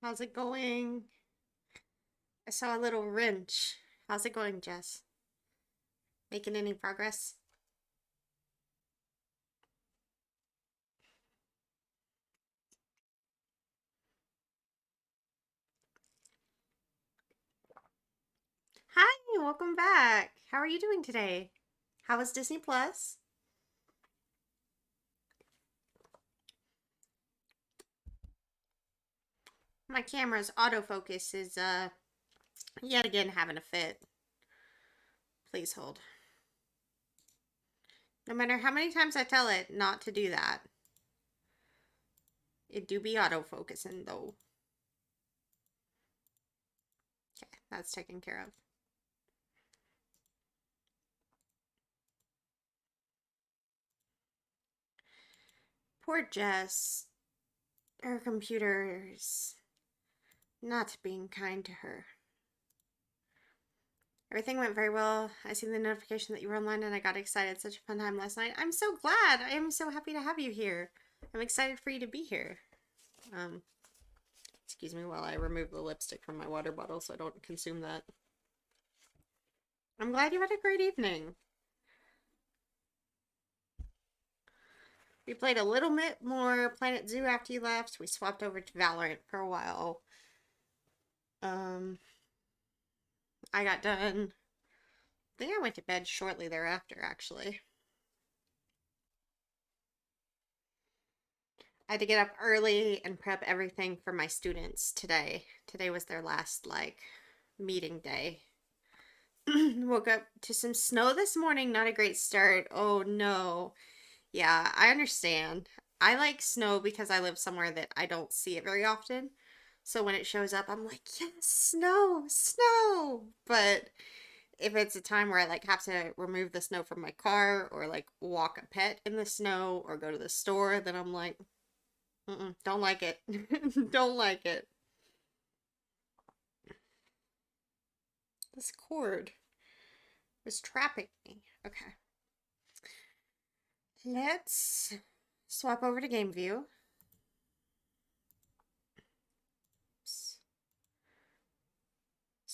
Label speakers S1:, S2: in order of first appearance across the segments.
S1: How's it going? I saw a little wrench. How's it going, Jess? Making any progress? Hi, welcome back. How are you doing today? How was Disney Plus? My camera's autofocus is yet again having a fit. Please hold. No matter how many times I tell it not to do that, it do be autofocusing though. Okay, that's taken care of. Poor Jess. Her computer's not being kind to her. Everything went very well. I seen the notification that you were online and I got excited. Such a fun time last night. I'm so glad. I am so happy to have you here. I'm excited for you to be here. Um, Excuse me while I remove the lipstick from my water bottle so I don't consume that. I'm glad you had a great evening. We played a little bit more Planet Zoo after you left. We swapped over to Valorant for a while. Um, I got done. I think I went to bed shortly thereafter, actually. I had to get up early and prep everything for my students today. Today was their last, meeting day. Woke up to some snow this morning. Not a great start. Oh no. Yeah, I understand. I like snow because I live somewhere that I don't see it very often. So when it shows up, I'm like, yes, snow, snow. But if it's a time where I have to remove the snow from my car or walk a pet in the snow or go to the store, then I'm like, don't like it. Don't like it. This cord was trapping me. Okay. Let's swap over to game view.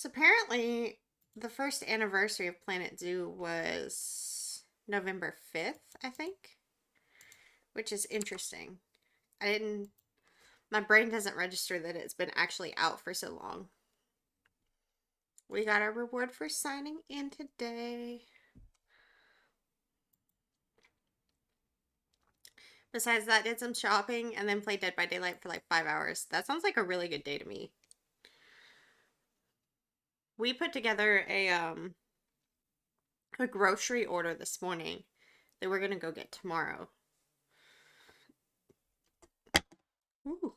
S1: So apparently the first anniversary of Planet Zoo was November 5th, I think, which is interesting. I didn't My brain doesn't register that it's been actually out for so long. We got our reward for signing in today. Besides that, did some shopping and then played Dead by Daylight for 5 hours. That sounds like a really good day to me. We put together a grocery order this morning that we're gonna go get tomorrow. Ooh.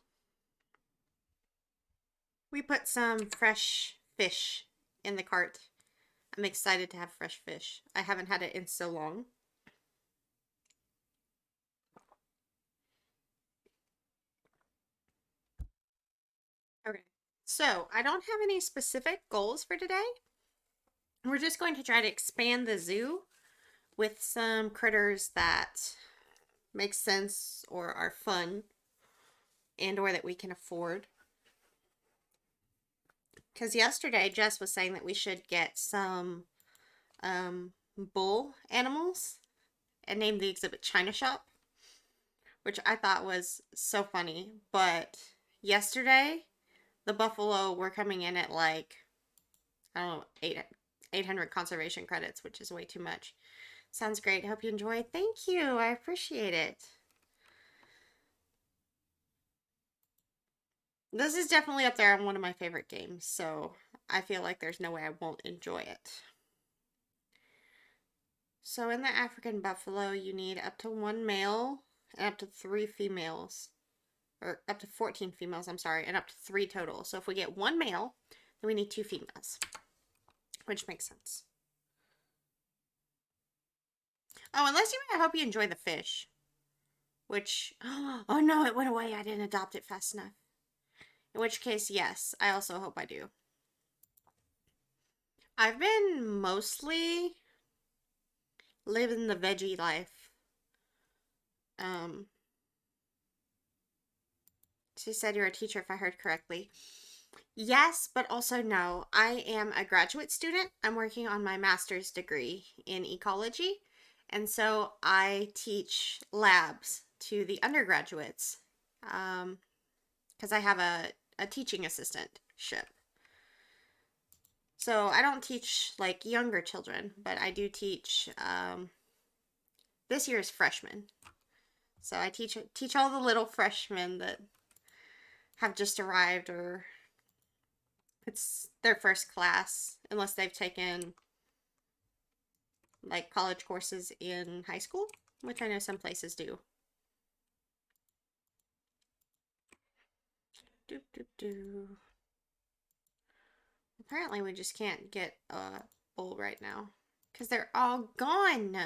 S1: We put some fresh fish in the cart. I'm excited to have fresh fish. I haven't had it in so long. Okay. So, I don't have any specific goals for today. We're just going to try to expand the zoo with some critters that make sense or are fun and or that we can afford. Because yesterday Jess was saying that we should get some bull animals and name the exhibit China Shop, which I thought was so funny. But yesterday, the buffalo were coming in at I don't know, 800 conservation credits, which is way too much. Sounds great. Hope you enjoy. Thank you. I appreciate it. This is definitely up there on one of my favorite games, so I feel like there's no way I won't enjoy it. So in the African buffalo, you need up to one male and up to 3 females. Or up to 14 females, I'm sorry, and up to 3 total. So if we get one male, then we need 2 females, which makes sense. Oh, and last I hope you enjoy the fish, which, oh no, it went away. I didn't adopt it fast enough. In which case, yes, I also hope I do. I've been mostly living the veggie life. Um, She said you're a teacher, if I heard correctly. Yes, but also no. I am a graduate student. I'm working on my master's degree in ecology. And so I teach labs to the undergraduates because I have a teaching assistantship. So I don't teach like younger children, but I do teach this year's freshmen. So I teach all the little freshmen that have just arrived or it's their first class unless they've taken like college courses in high school, which I know some places do. Do, do, do. Apparently we just can't get a bowl right now because they're all gone.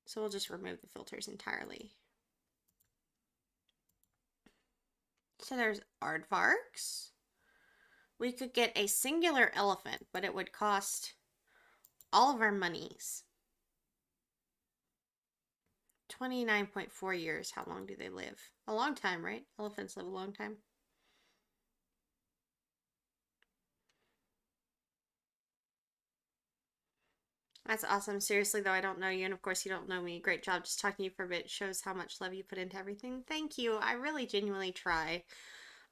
S1: So we'll just remove the filters entirely. So there's aardvarks. We could get a singular elephant, but it would cost all of our monies. 29.4 years. How long do they live? A long time, right? Elephants live a long time. That's awesome. Seriously, though, I don't know you, and of course, you don't know me. Great job just talking to you for a bit. Shows how much love you put into everything. Thank you. I really genuinely try.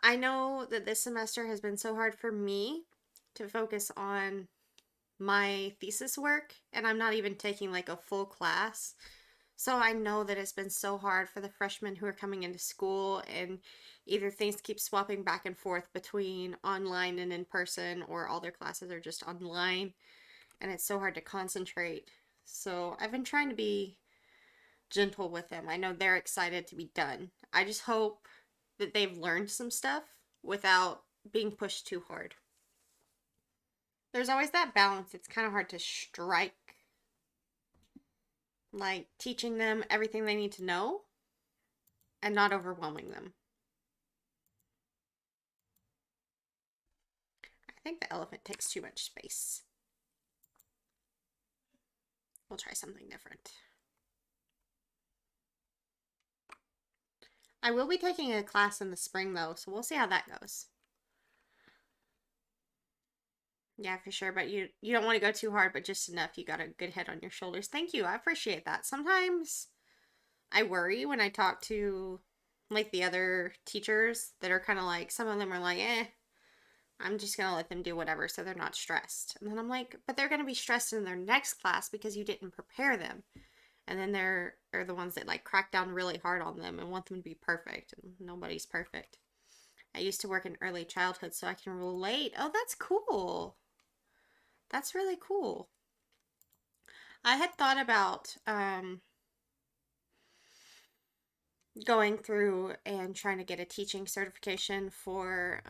S1: I know that this semester has been so hard for me to focus on my thesis work, and I'm not even taking like a full class. So I know that it's been so hard for the freshmen who are coming into school, and either things keep swapping back and forth between online and in person, or all their classes are just online, and it's so hard to concentrate. So I've been trying to be gentle with them. I know they're excited to be done. I just hope that they've learned some stuff without being pushed too hard. There's always that balance. It's kind of hard to strike, like teaching them everything they need to know and not overwhelming them. I think the elephant takes too much space. We'll try something different. I will be taking a class in the spring though, so we'll see how that goes. Yeah, for sure, but you don't want to go too hard, but just enough. You got a good head on your shoulders. Thank you. I appreciate that. Sometimes I worry when I talk to like the other teachers that are kind of like some of them are like, I'm just going to let them do whatever so they're not stressed. And then I'm like, but they're going to be stressed in their next class because you didn't prepare them. And then they're are the ones that like crack down really hard on them and want them to be perfect, and nobody's perfect. I used to work in early childhood, so I can relate. Oh, that's cool. That's really cool. I had thought about going through and trying to get a teaching certification for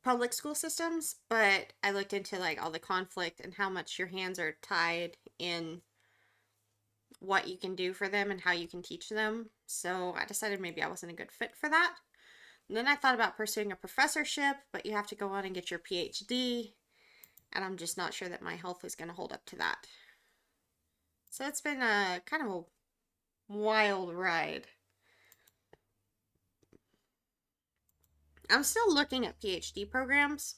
S1: public school systems, but I looked into like all the conflict and how much your hands are tied in what you can do for them and how you can teach them. So I decided maybe I wasn't a good fit for that. And then I thought about pursuing a professorship, but you have to go on and get your PhD, and I'm just not sure that my health is going to hold up to that. So it's been a kind of a wild ride. I'm still looking at PhD programs,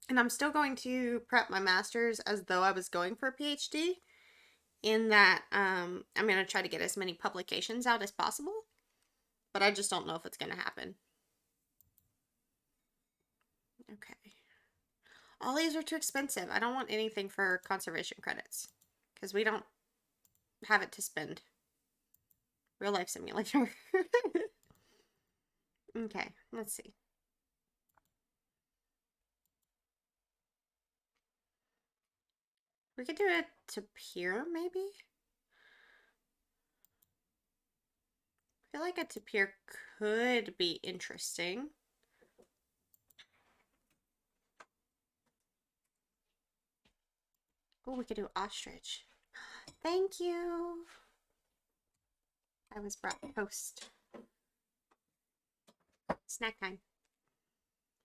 S1: and I'm still going to prep my master's as though I was going for a PhD, in that I'm going to try to get as many publications out as possible, but I just don't know if it's going to happen. Okay. All these are too expensive. I don't want anything for conservation credits because we don't have it to spend. Real life simulator. Okay, let's see. We could do it to peer, maybe? I feel like a tapir could be interesting. Oh, we could do ostrich. Thank you. I was brought toast. Snack time.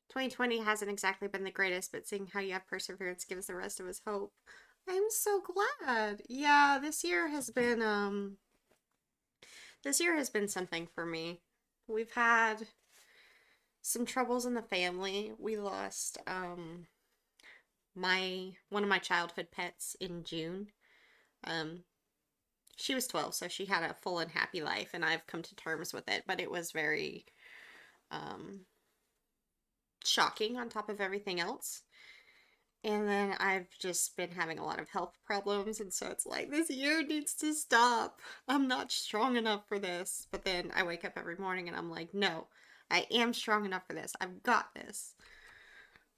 S1: 2020 hasn't exactly been the greatest, but seeing how you have perseverance gives the rest of us hope. I'm so glad. Yeah, this year has been This year has been something for me. We've had some troubles in the family. We lost my one of my childhood pets in June. Um she was 12, so she had a full and happy life, and I've come to terms with it, but it was very um shocking on top of everything else. And then I've just been having a lot of health problems, and so it's like this year needs to stop. I'm not strong enough for this. But then I wake up every morning and I'm like, no, I am strong enough for this. I've got this.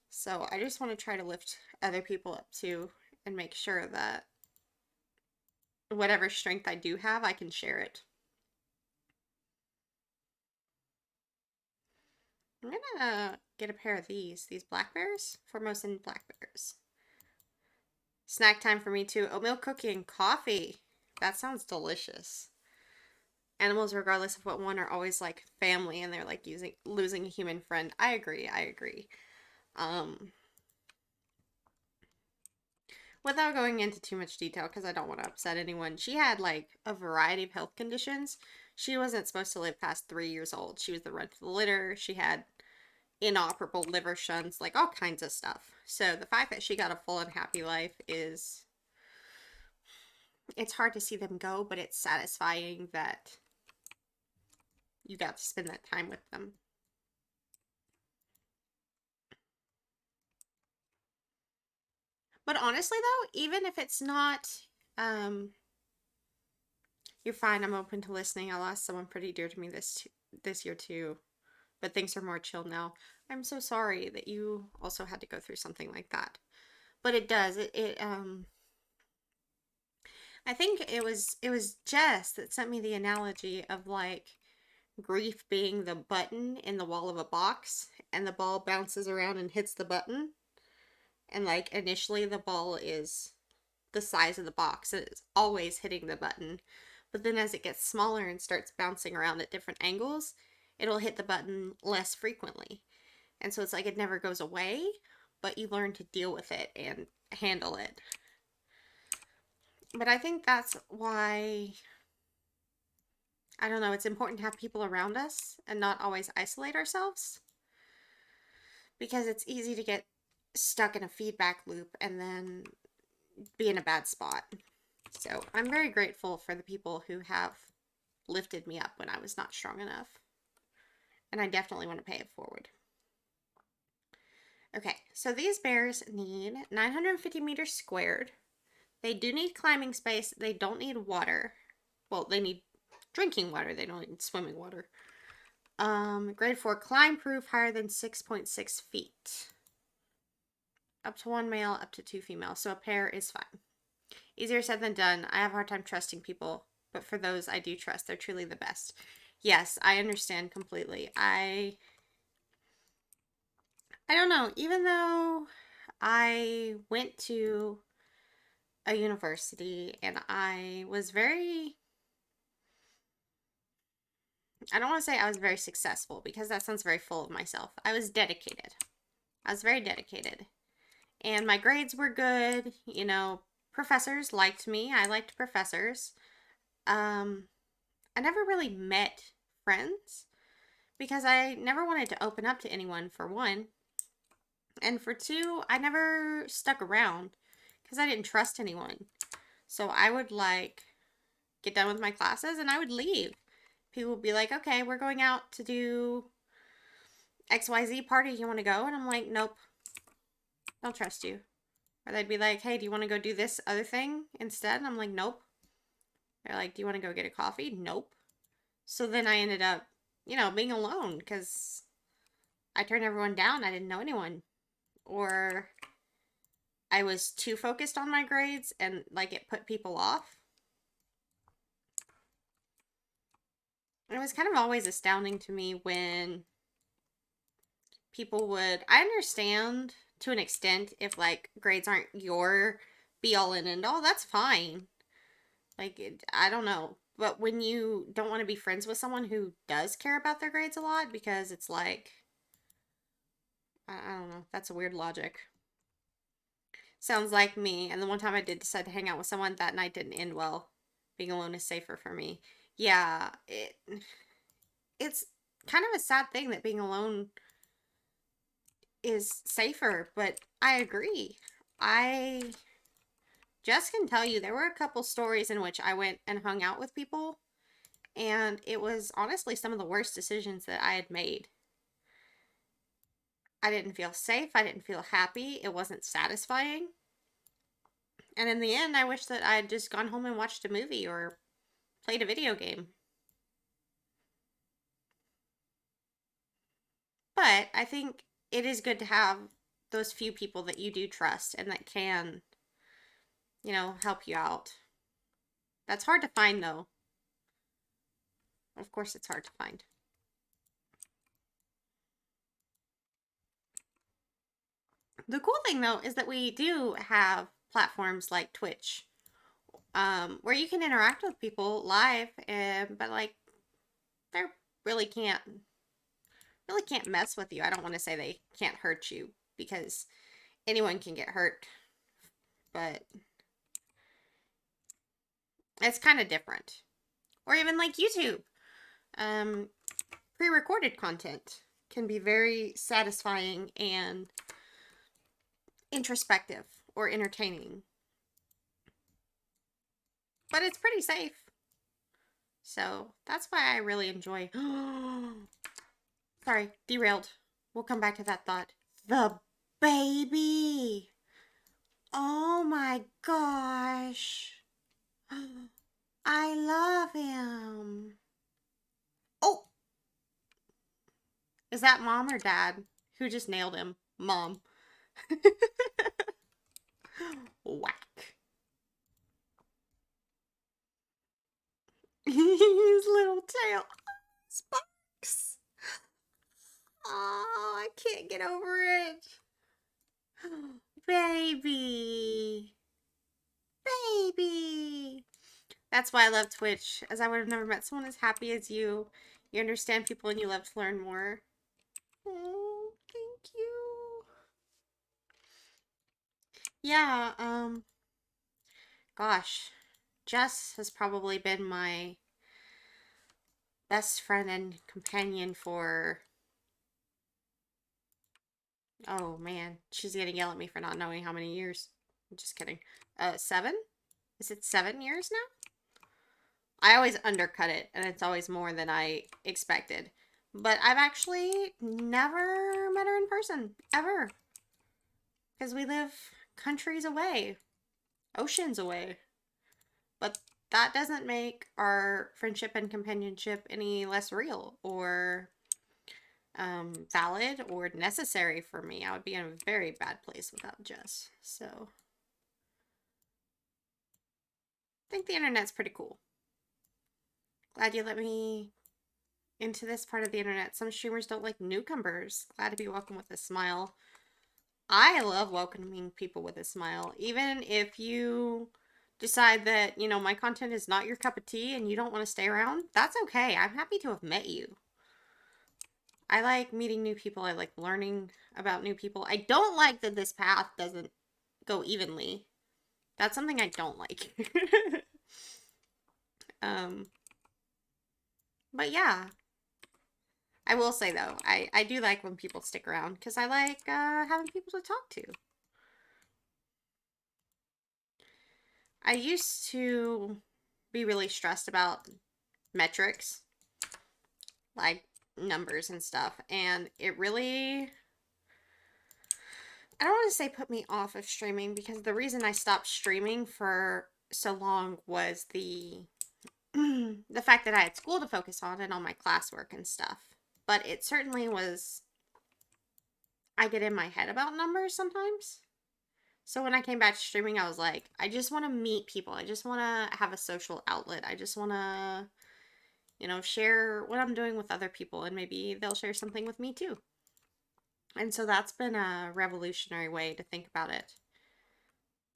S1: So I just want to try to lift other people up too and make sure that whatever strength I do have, I can share it. I'm gonna get a pair of these black bears, Formosan black bears. Snack time for me too. Oatmeal cookie and coffee. That sounds delicious. Animals, regardless of what one, are always like family, and they're like losing a human friend. I agree. I agree. Um, without going into too much detail, because I don't want to upset anyone, she had like a variety of health conditions. She wasn't supposed to live past 3 years old. She was the runt of the litter. She had inoperable liver shunts, like all kinds of stuff. So the fact that she got a full and happy life is, it's hard to see them go, but it's satisfying that you got to spend that time with them. But honestly, though, even if it's not, um, you're fine. I'm open to listening. I lost someone pretty dear to me this year too, but things are more chill now. I'm so sorry that you also had to go through something like that. But it does. I think it was Jess that sent me the analogy of like grief being the button in the wall of a box, and the ball bounces around and hits the button. And like initially the ball is the size of the box, and it's always hitting the button. But then as it gets smaller and starts bouncing around at different angles, it'll hit the button less frequently. And so it's like it never goes away, but you learn to deal with it and handle it. But I think that's why, I don't know, it's important to have people around us and not always isolate ourselves, because it's easy to get stuck in a feedback loop and then be in a bad spot. So I'm very grateful for the people who have lifted me up when I was not strong enough. And I definitely want to pay it forward. Okay, so these bears need 950 meters squared. They do need climbing space. They don't need water. Well, they need drinking water. They don't need swimming water. Grade 4 climb proof, higher than 6.6 feet. Up to 1 male, up to 2 female. So a pair is fine. Easier said than done. I have a hard time trusting people, but for those I do trust, they're truly the best. Yes, I understand completely. I don't know, even though I went to a university and I was very, I don't want to say I was very successful, because that sounds very full of myself. I was dedicated. I was very dedicated. And my grades were good. Professors liked me. I liked professors. Um, I never really met friends because I never wanted to open up to anyone, for one. And for two, I never stuck around because I didn't trust anyone. So I would like get done with my classes and I would leave. People would be like, okay, we're going out to do XYZ party. You want to go? And I'm like, nope, don't trust you. Or they'd be like, hey, do you want to go do this other thing instead? And I'm like, nope. They're like, do you want to go get a coffee? Nope. So then I ended up, being alone because I turned everyone down. I didn't know anyone. Or I was too focused on my grades and like it put people off. It was kind of always astounding to me when people would, I understand to an extent if like grades aren't your be all and end all, that's fine. Like, I don't know. But when you don't want to be friends with someone who does care about their grades a lot, because it's like, I don't know, that's a weird logic. Sounds like me. And the one time I did decide to hang out with someone, that night didn't end well. Being alone is safer for me. Yeah, it's kind of a sad thing that being alone is safer, but I agree. I just can tell you there were a couple stories in which I went and hung out with people, and it was honestly some of the worst decisions that I had made. I didn't feel safe, I didn't feel happy, it wasn't satisfying. And in the end, I wish that I had just gone home and watched a movie or played a video game. But I think it is good to have those few people that you do trust and that can, help you out. That's hard to find, though. Of course, it's hard to find. The cool thing, though, is that we do have platforms like Twitch, where you can interact with people live, but like they really can't really can't mess with you. I don't want to say they can't hurt you because anyone can get hurt, but it's kind of different. Or even like YouTube. Um, pre-recorded content can be very satisfying and introspective or entertaining. But it's pretty safe. So that's why I really enjoy. Sorry, derailed. We'll come back to that thought. The baby. Oh my gosh. I love him. Oh, is that mom or dad? Who just nailed him? Mom. Whack. His little tail. Sparks. Oh, I can't get over it. Baby. Baby. That's why I love Twitch, as I would have never met someone as happy as you. You understand people and you love to learn more. Oh, thank you. Yeah, gosh. Jess has probably been my best friend and companion for, oh man, she's gonna yell at me for not knowing how many years. I'm just kidding. 7? Is it 7 years now? I always undercut it, and it's always more than I expected. But I've actually never met her in person, ever. Because we live countries away, oceans away. But that doesn't make our friendship and companionship any less real or valid or necessary for me. I would be in a very bad place without Jess. So I think the internet's pretty cool. Glad you let me into this part of the internet. Some streamers don't like newcomers. Glad to be welcomed with a smile. I love welcoming people with a smile. Even if you decide that, my content is not your cup of tea and you don't want to stay around, that's okay. I'm happy to have met you. I like meeting new people. I like learning about new people. I don't like that this path doesn't go evenly. That's something I don't like. um, but yeah, I will say though, I do like when people stick around because I like having people to talk to. I used to be really stressed about metrics, like numbers and stuff, and it really, I don't want to say put me off of streaming because the reason I stopped streaming for so long was the fact that I had school to focus on and all my classwork and stuff. But it certainly was, I get in my head about numbers sometimes. So when I came back to streaming, I was like, I just want to meet people. I just want to have a social outlet. I just want to, share what I'm doing with other people and maybe they'll share something with me too. And so that's been a revolutionary way to think about it.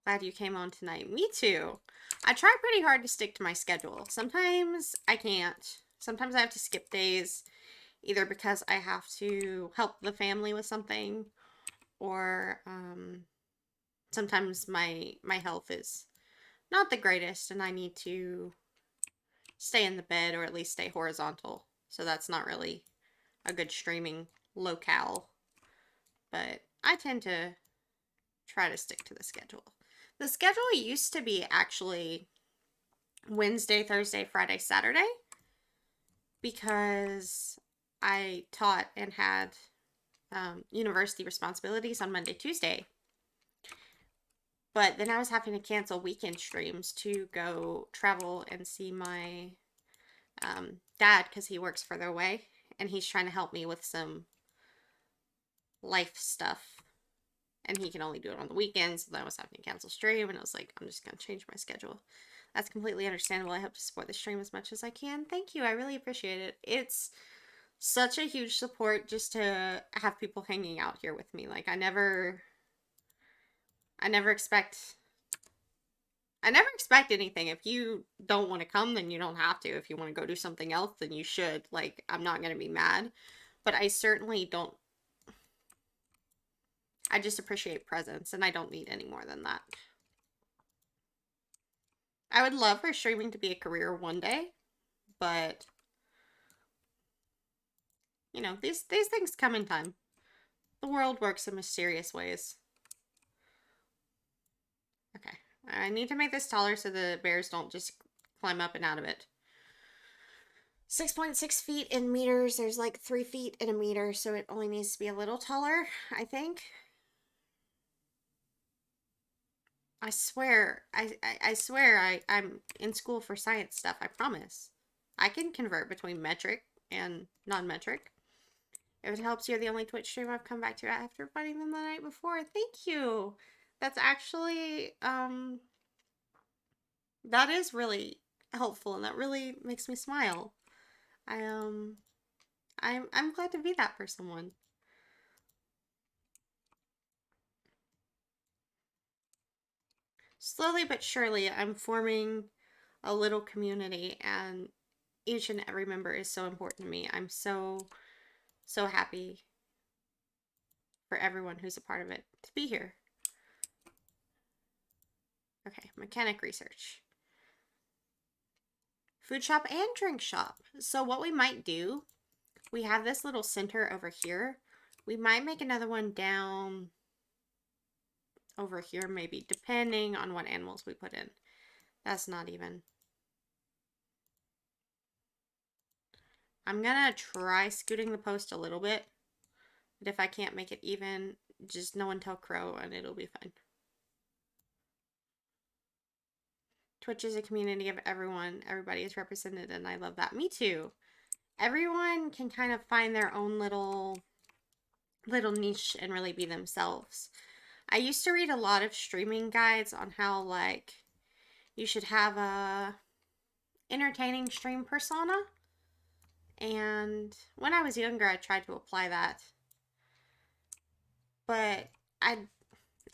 S1: Glad you came on tonight. Me too. I try pretty hard to stick to my schedule. Sometimes I can't. Sometimes I have to skip days, either because I have to help the family with something, or sometimes my health is not the greatest, and I need to stay in the bed or at least stay horizontal. So that's not really a good streaming locale. But I tend to try to stick to the schedule. The schedule used to be actually Wednesday, Thursday, Friday, Saturday because I taught and had university responsibilities on Monday, Tuesday. But then I was having to cancel weekend streams to go travel and see my dad because he works further away and he's trying to help me with some life stuff. And he can only do it on the weekends. So then I was having to cancel stream and I was like, I'm just going to change my schedule. That's completely understandable. I hope to support the stream as much as I can. Thank you. I really appreciate it. It's such a huge support just to have people hanging out here with me. Like I never expect anything. If you don't want to come, then you don't have to. If you want to go do something else, then you should. Like, I'm not going to be mad. But I certainly don't. I just appreciate presence, and I don't need any more than that. I would love for streaming to be a career one day, but you know, these things come in time. The world works in mysterious ways. Okay. I need to make this taller so the bears don't just climb up and out of it. 6.6 feet in meters. There's like 3 feet in a meter, so it only needs to be a little taller, I think. I swear, I swear I'm in school for science stuff, I promise. I can convert between metric and non-metric. If it helps, you're the only Twitch stream I've come back to after fighting them the night before. Thank you. That's actually, that is really helpful and that really makes me smile. I'm glad to be that for someone. Slowly but surely, I'm forming a little community, and each and every member is so important to me. I'm so happy for everyone who's a part of it to be here. Okay, mechanic research. Food shop and drink shop. So what we might do, we have this little center over here. We might make another one down over here maybe, depending on what animals we put in. That's not even. I'm gonna try scooting the post a little bit. But if I can't make it even, just no one tell Crow and it'll be fine. Twitch is a community of everyone. Everybody is represented and I love that. Me too. Everyone can kind of find their own little niche and really be themselves. I used to read a lot of streaming guides on how like you should have a entertaining stream persona. And when I was younger, I tried to apply that. But I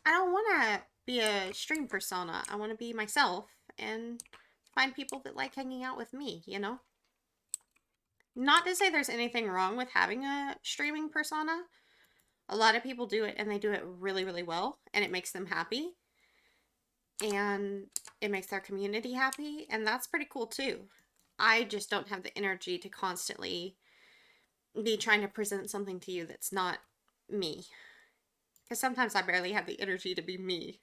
S1: don't want to be a stream persona. I want to be myself and find people that like hanging out with me, you know? Not to say there's anything wrong with having a streaming persona. A lot of people do it and they do it really, really well, and it makes them happy. And it makes their community happy, and that's pretty cool too. I just don't have the energy to constantly be trying to present something to you that's not me. Because sometimes I barely have the energy to be me.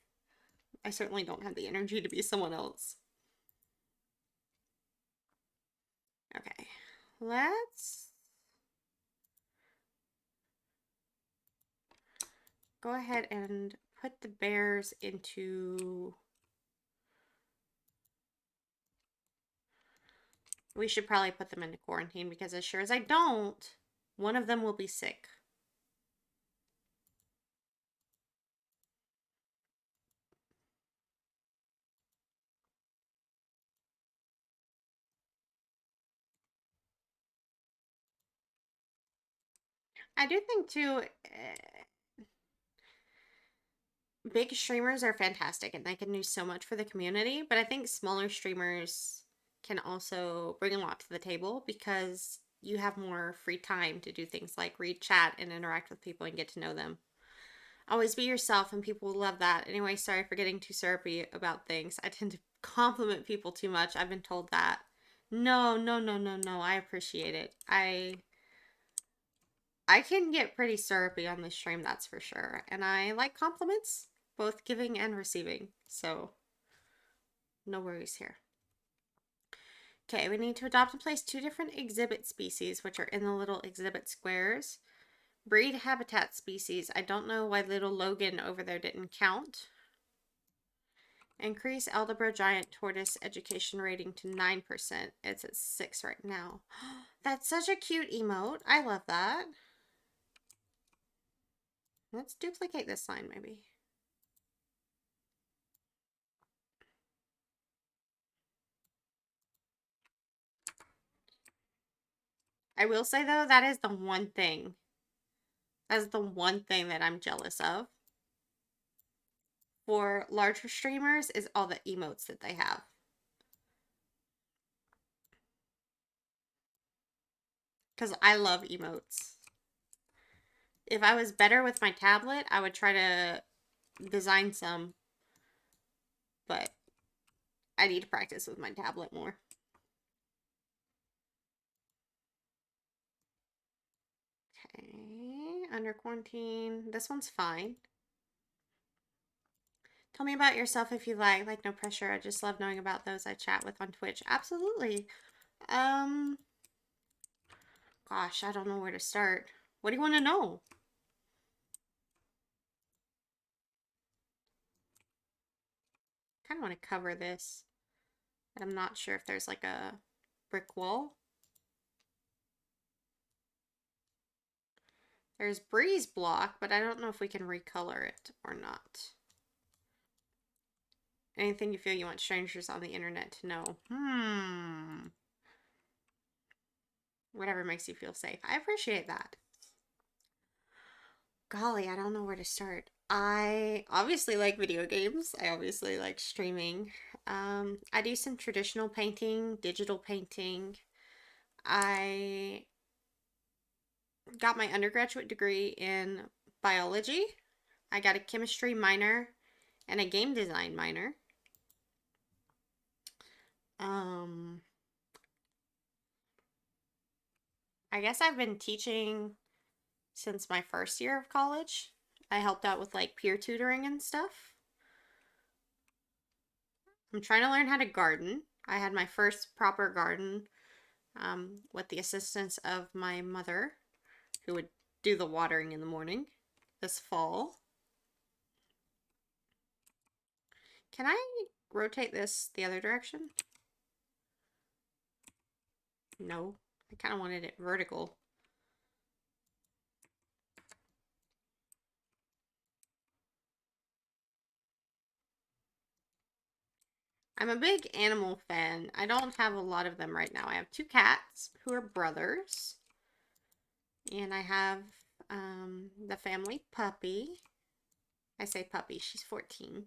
S1: I certainly don't have the energy to be someone else. Okay, let's go ahead and put the bears into... We should probably put them into quarantine because as sure as I don't, one of them will be sick. I do think too, big streamers are fantastic and they can do so much for the community, but I think smaller streamers can also bring a lot to the table because you have more free time to do things like read chat and interact with people and get to know them. Always be yourself and people will love that. Anyway, sorry for getting too syrupy about things. I tend to compliment people too much. I've been told that. No, no, no, no, no. I appreciate it. I can get pretty syrupy on this stream, that's for sure. And I like compliments, both giving and receiving. So, no worries here. Okay, we need to adopt and place 2 different exhibit species, which are in the little exhibit squares. Breed habitat species. I don't know why little Logan over there didn't count. Increase Algebra Giant Tortoise education rating to 9%. It's at 6 right now. That's such a cute emote. I love that. Let's duplicate this sign, maybe. I will say, though, that is the one thing. That is the one thing that I'm jealous of for larger streamers is all the emotes that they have. Because I love emotes. If I was better with my tablet, I would try to design some. But I need to practice with my tablet more. Okay, under quarantine. This one's fine. Tell me about yourself if you like. Like, no pressure. I just love knowing about those I chat with on Twitch. Absolutely. Gosh, I don't know where to start. What do you want to know? Kind of want to cover this, but I'm not sure if there's like a brick wall. There's breeze block, but I don't know if we can recolor it or not. Anything you feel you want strangers on the internet to know? Whatever makes you feel safe. I appreciate that. Golly, I don't know where to start. I obviously like video games. I obviously like streaming. I do some traditional painting, digital painting. I got my undergraduate degree in biology. I got a chemistry minor and a game design minor. I guess I've been teaching since my first year of college. I helped out with like peer tutoring and stuff. I'm trying to learn how to garden. I had my first proper garden with the assistance of my mother, who would do the watering in the morning this fall. Can I rotate this the other direction? No. I kind of wanted it vertical. I'm a big animal fan. I don't have a lot of them right now. I have 2 cats who are brothers. And I have the family puppy. I say puppy, she's 14.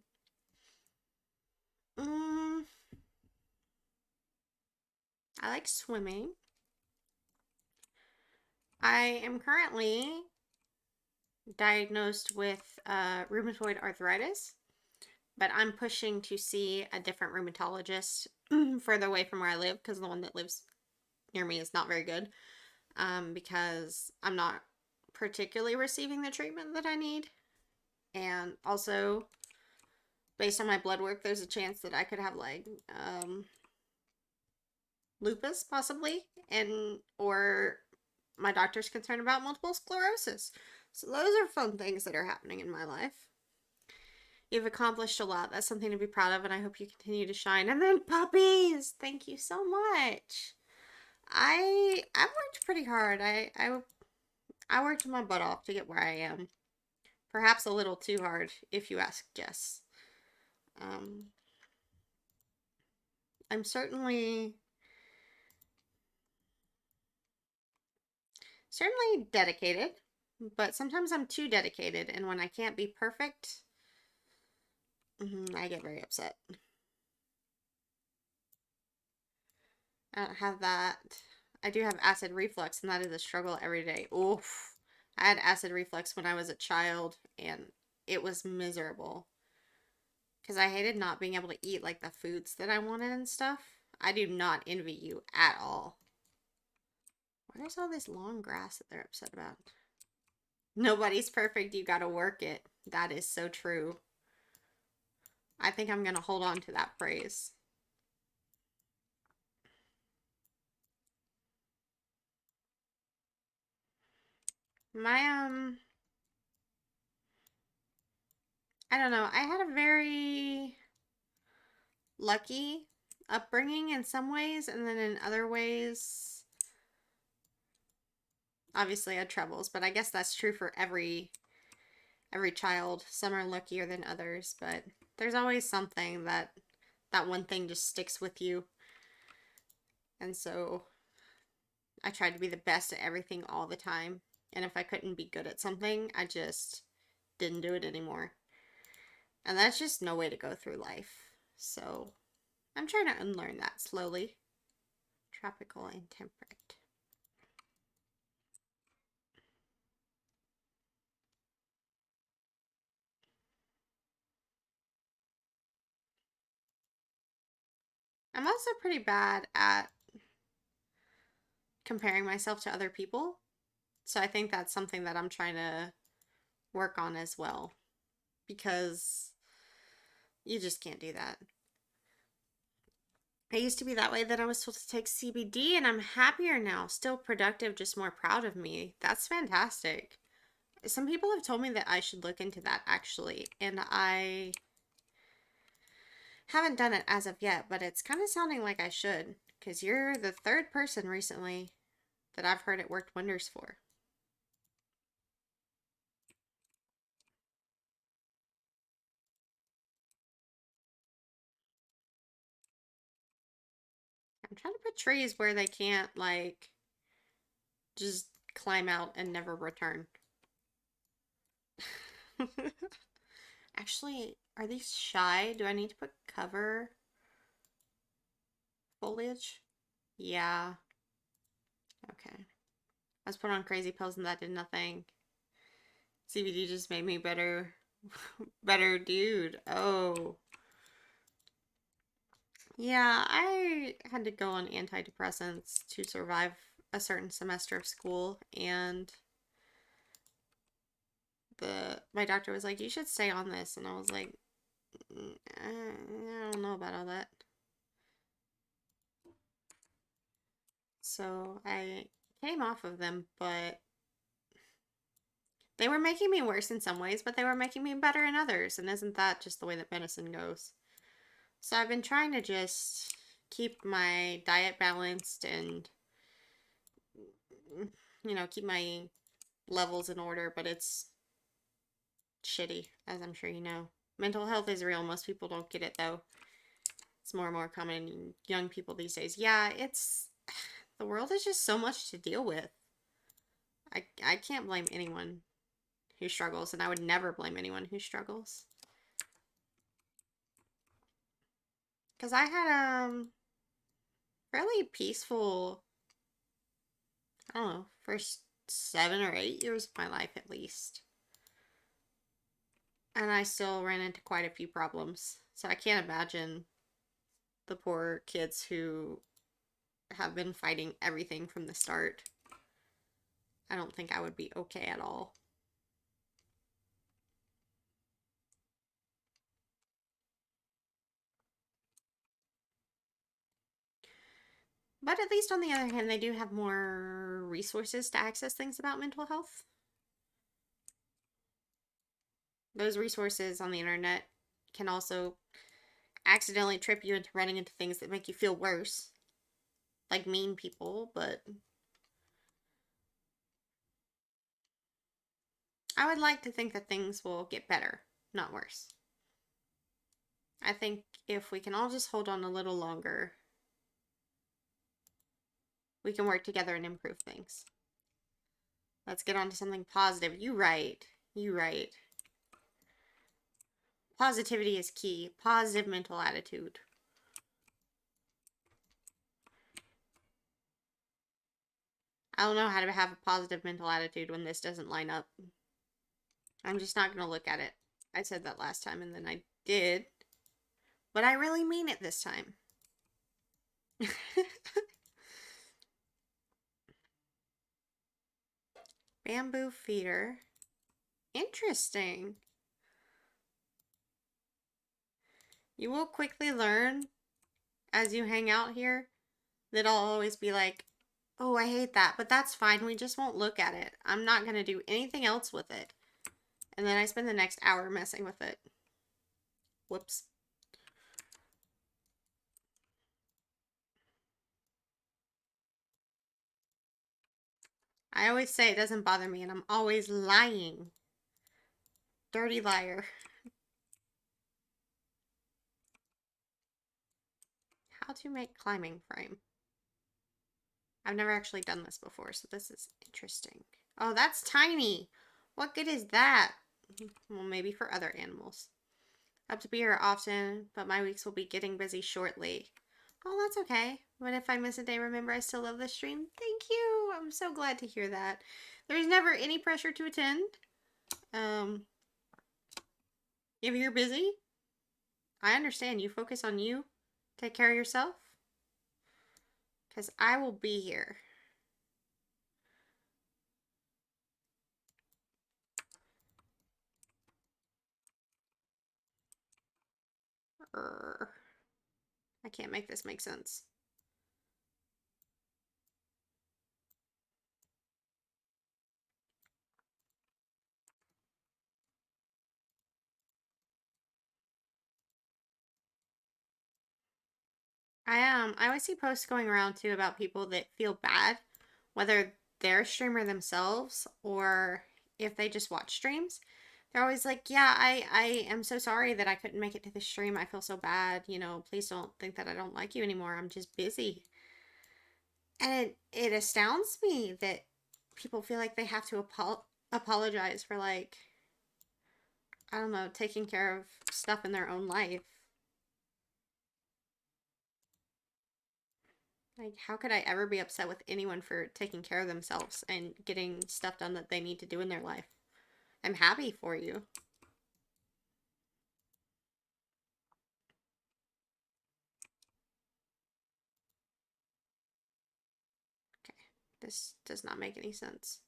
S1: I like swimming. I am currently diagnosed with rheumatoid arthritis, but I'm pushing to see a different rheumatologist further away from where I live because the one that lives near me is not very good because I'm not particularly receiving the treatment that I need. And also, based on my blood work, there's a chance that I could have like lupus possibly, and or my doctor's concerned about multiple sclerosis. So those are fun things that are happening in my life. You've accomplished a lot. That's something to be proud of, and I hope you continue to shine. And then puppies! Thank you so much. I've worked pretty hard. I worked my butt off to get where I am. Perhaps a little too hard, if you ask Jess. I'm certainly dedicated, but sometimes I'm too dedicated, and when I can't be perfect, I get very upset. I don't have that. I do have acid reflux, and that is a struggle every day. Oof. I had acid reflux when I was a child, and it was miserable. Because I hated not being able to eat, like, the foods that I wanted and stuff. I do not envy you at all. Where's all this long grass that they're upset about? Nobody's perfect. You gotta work it. That is so true. I think I'm gonna hold on to that phrase. My, I don't know. I had a very lucky upbringing in some ways, and then in other ways, obviously I had troubles, but I guess that's true for every child. Some are luckier than others, but there's always something that one thing just sticks with you. And so I tried to be the best at everything all the time. And if I couldn't be good at something, I just didn't do it anymore. And that's just no way to go through life. So I'm trying to unlearn that slowly. Tropical and temperate. I'm also pretty bad at comparing myself to other people. So I think that's something that I'm trying to work on as well. Because you just can't do that. I used to be that way that I was supposed to take CBD, and I'm happier now. Still productive, just more proud of me. That's fantastic. Some people have told me that I should look into that actually, and I haven't done it as of yet, but it's kind of sounding like I should, because you're the third person recently that I've heard it worked wonders for. I'm trying to put trees where they can't, like, just climb out and never return. Actually, are these shy? Do I need to put cover foliage? Yeah. Okay. I was put on crazy pills and that did nothing. CBD just made me better. Better dude. Oh. Yeah, I had to go on antidepressants to survive a certain semester of school, and the my doctor was like, "You should stay on this," and I was like, I don't know about all that." So I came off of them, but they were making me worse in some ways, but they were making me better in others, and isn't that just the way that medicine goes? So I've been trying to just keep my diet balanced and, keep my levels in order, but it's shitty, as I'm sure you know. Mental health is real. Most people don't get it, though. It's more and more common in young people these days. Yeah, it's. The world is just so much to deal with. I can't blame anyone who struggles, and I would never blame anyone who struggles. Because I had, fairly peaceful, I don't know, first 7 or 8 years of my life at least. And I still ran into quite a few problems. So I can't imagine the poor kids who have been fighting everything from the start. I don't think I would be okay at all. But at least on the other hand, they do have more resources to access things about mental health. Those resources on the internet can also accidentally trip you into running into things that make you feel worse, like mean people, but I would like to think that things will get better, not worse. I think if we can all just hold on a little longer, we can work together and improve things. Let's get on to something positive. You right. You right. Positivity is key. Positive mental attitude. I don't know how to have a positive mental attitude when this doesn't line up. I'm just not going to look at it. I said that last time and then I did. But I really mean it this time. Bamboo feeder. Interesting. You will quickly learn as you hang out here that I'll always be like, oh, I hate that, but that's fine. We just won't look at it. I'm not going to do anything else with it. And then I spend the next hour messing with it. Whoops. I always say it doesn't bother me, and I'm always lying. Dirty liar. How to make climbing frame. I've never actually done this before, so this is interesting. Oh, that's tiny. What good is that? Well, maybe for other animals. Up to be here often, but my weeks will be getting busy shortly. Oh, that's okay. But if I miss a day, remember I still love this stream. Thank you. I'm so glad to hear that. There's never any pressure to attend. If you're busy, I understand. You focus on you. Take care of yourself. Because I will be here. I can't make this make sense. I always see posts going around too about people that feel bad, whether they're a streamer themselves or if they just watch streams. They're always like, yeah, I am so sorry that I couldn't make it to the stream. I feel so bad. You know, please don't think that I don't like you anymore. I'm just busy. And it astounds me that people feel like they have to apologize for, like, I don't know, taking care of stuff in their own life. Like, how could I ever be upset with anyone for taking care of themselves and getting stuff done that they need to do in their life? I'm happy for you. Okay, this does not make any sense.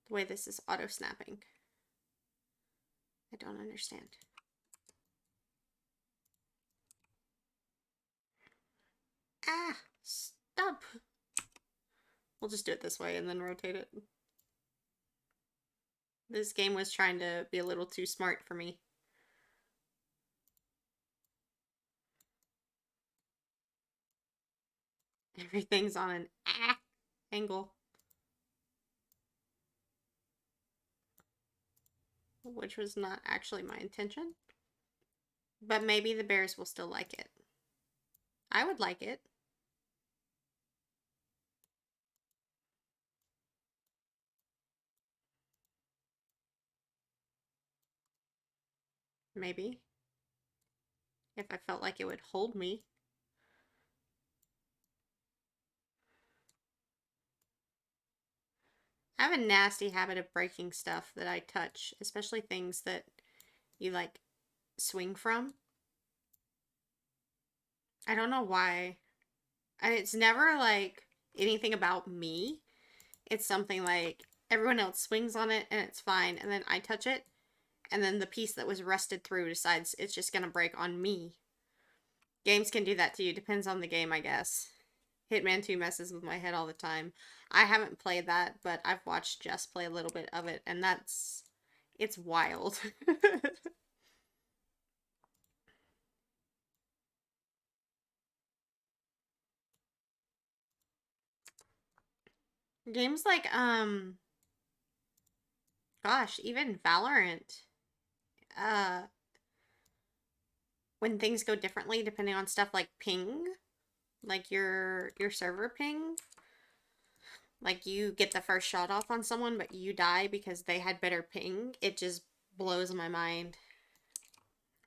S1: The way this is auto-snapping. I don't understand. Ah, stop. We'll just do it this way and then rotate it. This game was trying to be a little too smart for me. Everything's on an angle. Which was not actually my intention. But maybe the bears will still like it. I would like it. Maybe. If I felt like it would hold me. I have a nasty habit of breaking stuff that I touch, especially things that you like swing from. I don't know why. And it's never like anything about me. It's something like everyone else swings on it and it's fine, and then I touch it, and then the piece that was rusted through decides it's just gonna break on me. Games can do that to you. Depends on the game, I guess. Hitman 2 messes with my head all the time. I haven't played that, but I've watched Jess play a little bit of it, and it's wild. Games like, gosh, even Valorant, uh, when things go differently depending on stuff like ping, like your server ping, like you get the first shot off on someone, but you die because they had better ping, it just blows my mind.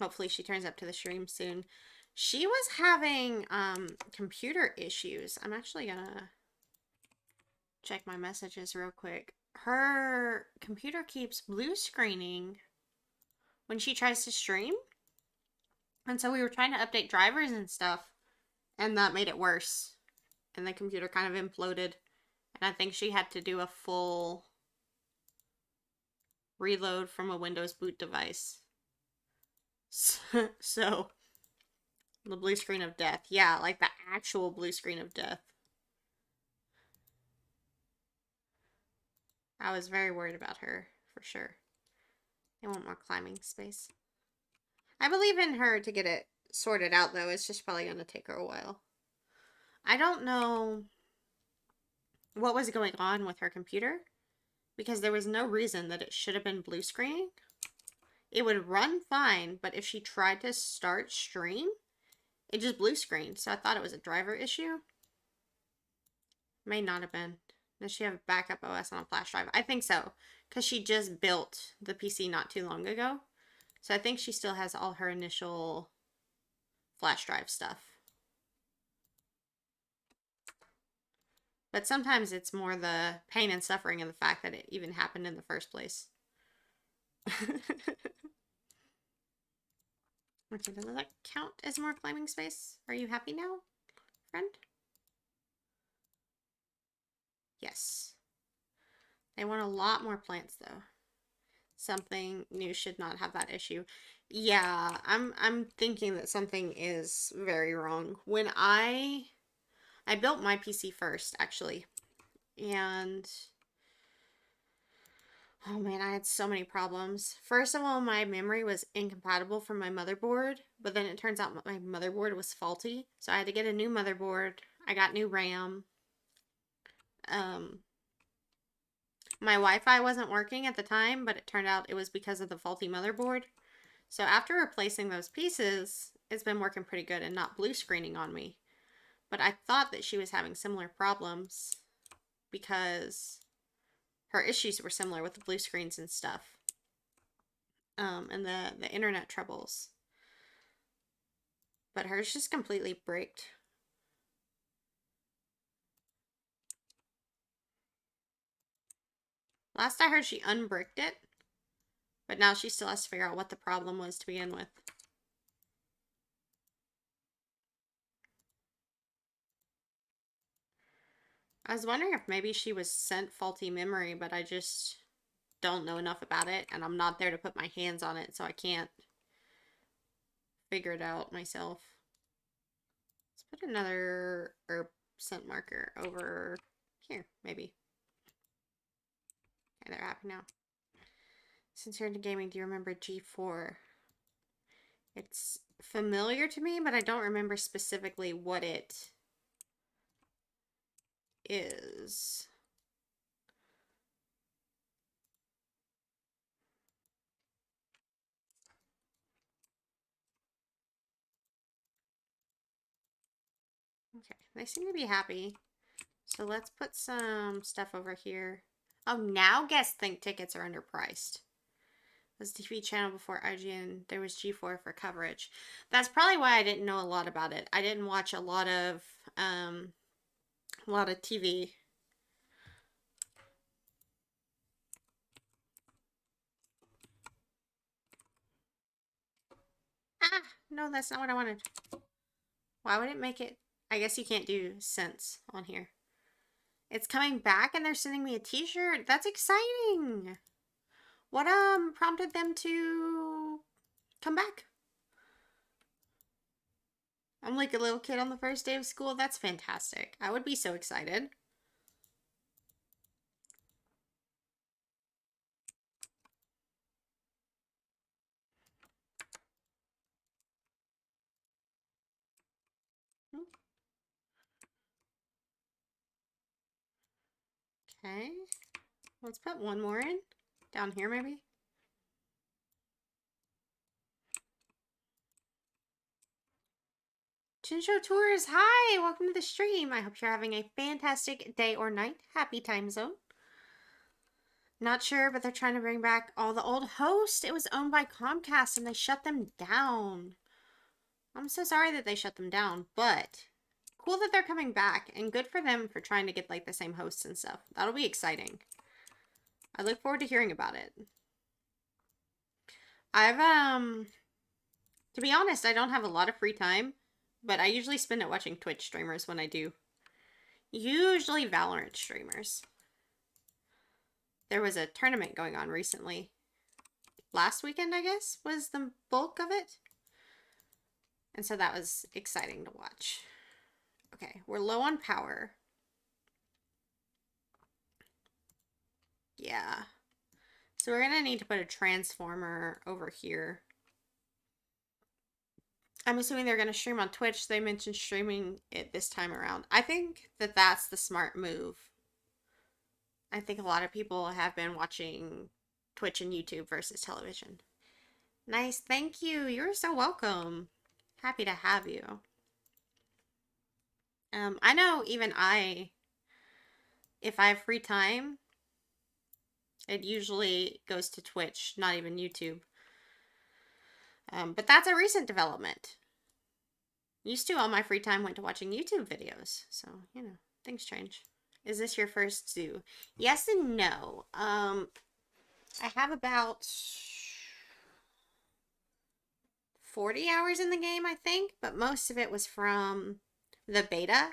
S1: Hopefully she turns up to the stream soon. She was having computer issues. I'm actually gonna check my messages real quick. Her computer keeps blue screening when she tries to stream. And so we were trying to update drivers and stuff. And that made it worse. And the computer kind of imploded. And I think she had to do a full reload from a Windows boot device. So, the blue screen of death. Yeah, like the actual blue screen of death. I was very worried about her, for sure. I want more climbing space. I believe in her to get it sorted out, though. It's just probably going to take her a while. I don't know what was going on with her computer, because there was no reason that it should have been blue screening. It would run fine, but if she tried to start stream, it just blue screened. So I thought it was a driver issue. May not have been. Does she have backup OS on a flash drive? I think so, because she just built the PC not too long ago. So I think she still has all her initial flash drive stuff. But sometimes it's more the pain and suffering of the fact that it even happened in the first place. Okay, does that count as more climbing space? Are you happy now, friend? Yes. They want a lot more plants, though. Something new should not have that issue. Yeah, I'm thinking that something is very wrong. When I built my PC first, actually, and oh man, I had so many problems. First of all, my memory was incompatible from my motherboard, but then it turns out my motherboard was faulty, so I had to get a new motherboard. I got new RAM. My Wi-Fi wasn't working at the time, but it turned out it was because of the faulty motherboard. So after replacing those pieces, it's been working pretty good and not blue screening on me. But I thought that she was having similar problems because her issues were similar with the blue screens and stuff. And the internet troubles. But hers just completely bricked. Last I heard, she unbricked it. But now she still has to figure out what the problem was to begin with. I was wondering if maybe she was sent faulty memory, but I just don't know enough about it, and I'm not there to put my hands on it, so I can't figure it out myself. Let's put another herb scent marker over here, maybe. Okay, they're happy now. Since you're into gaming, do you remember G4? It's familiar to me, but I don't remember specifically what it is. Okay, they seem to be happy. So let's put some stuff over here. Oh, now guest think tickets are underpriced. Was TV channel before IGN. There was G4 for coverage. That's probably why I didn't know a lot about it. I didn't watch a lot of TV. Ah, no, that's not what I wanted. Why would it make it? I guess you can't do cents on here. It's coming back and they're sending me a t-shirt. That's exciting. What prompted them to come back? I'm like a little kid on the first day of school. That's fantastic. I would be so excited. Okay. Let's put one more in. Down here, maybe? Chinsho Tours, hi! Welcome to the stream. I hope you're having a fantastic day or night. Happy time zone. Not sure, but they're trying to bring back all the old hosts. It was owned by Comcast and they shut them down. I'm so sorry that they shut them down, but cool that they're coming back and good for them for trying to get like the same hosts and stuff. That'll be exciting. I look forward to hearing about it. I've to be honest, I don't have a lot of free time, But I usually spend it watching Twitch streamers when I do. Usually Valorant streamers. There was a tournament going on recently. Last weekend, I guess, was the bulk of it. And so that was exciting to watch. Okay, we're low on power. Yeah. So we're going to need to put a transformer over here. I'm assuming they're going to stream on Twitch. They mentioned streaming it this time around. I think that that's the smart move. I think a lot of people have been watching Twitch and YouTube versus television. Nice. Thank you. You're so welcome. Happy to have you. I know even if I have free time, it usually goes to Twitch, not even YouTube. But that's a recent development. Used to, all my free time went to watching YouTube videos. So, you know, things change. Is this your first zoo? Yes and no. I have about 40 hours in the game, I think. But most of it was from the beta.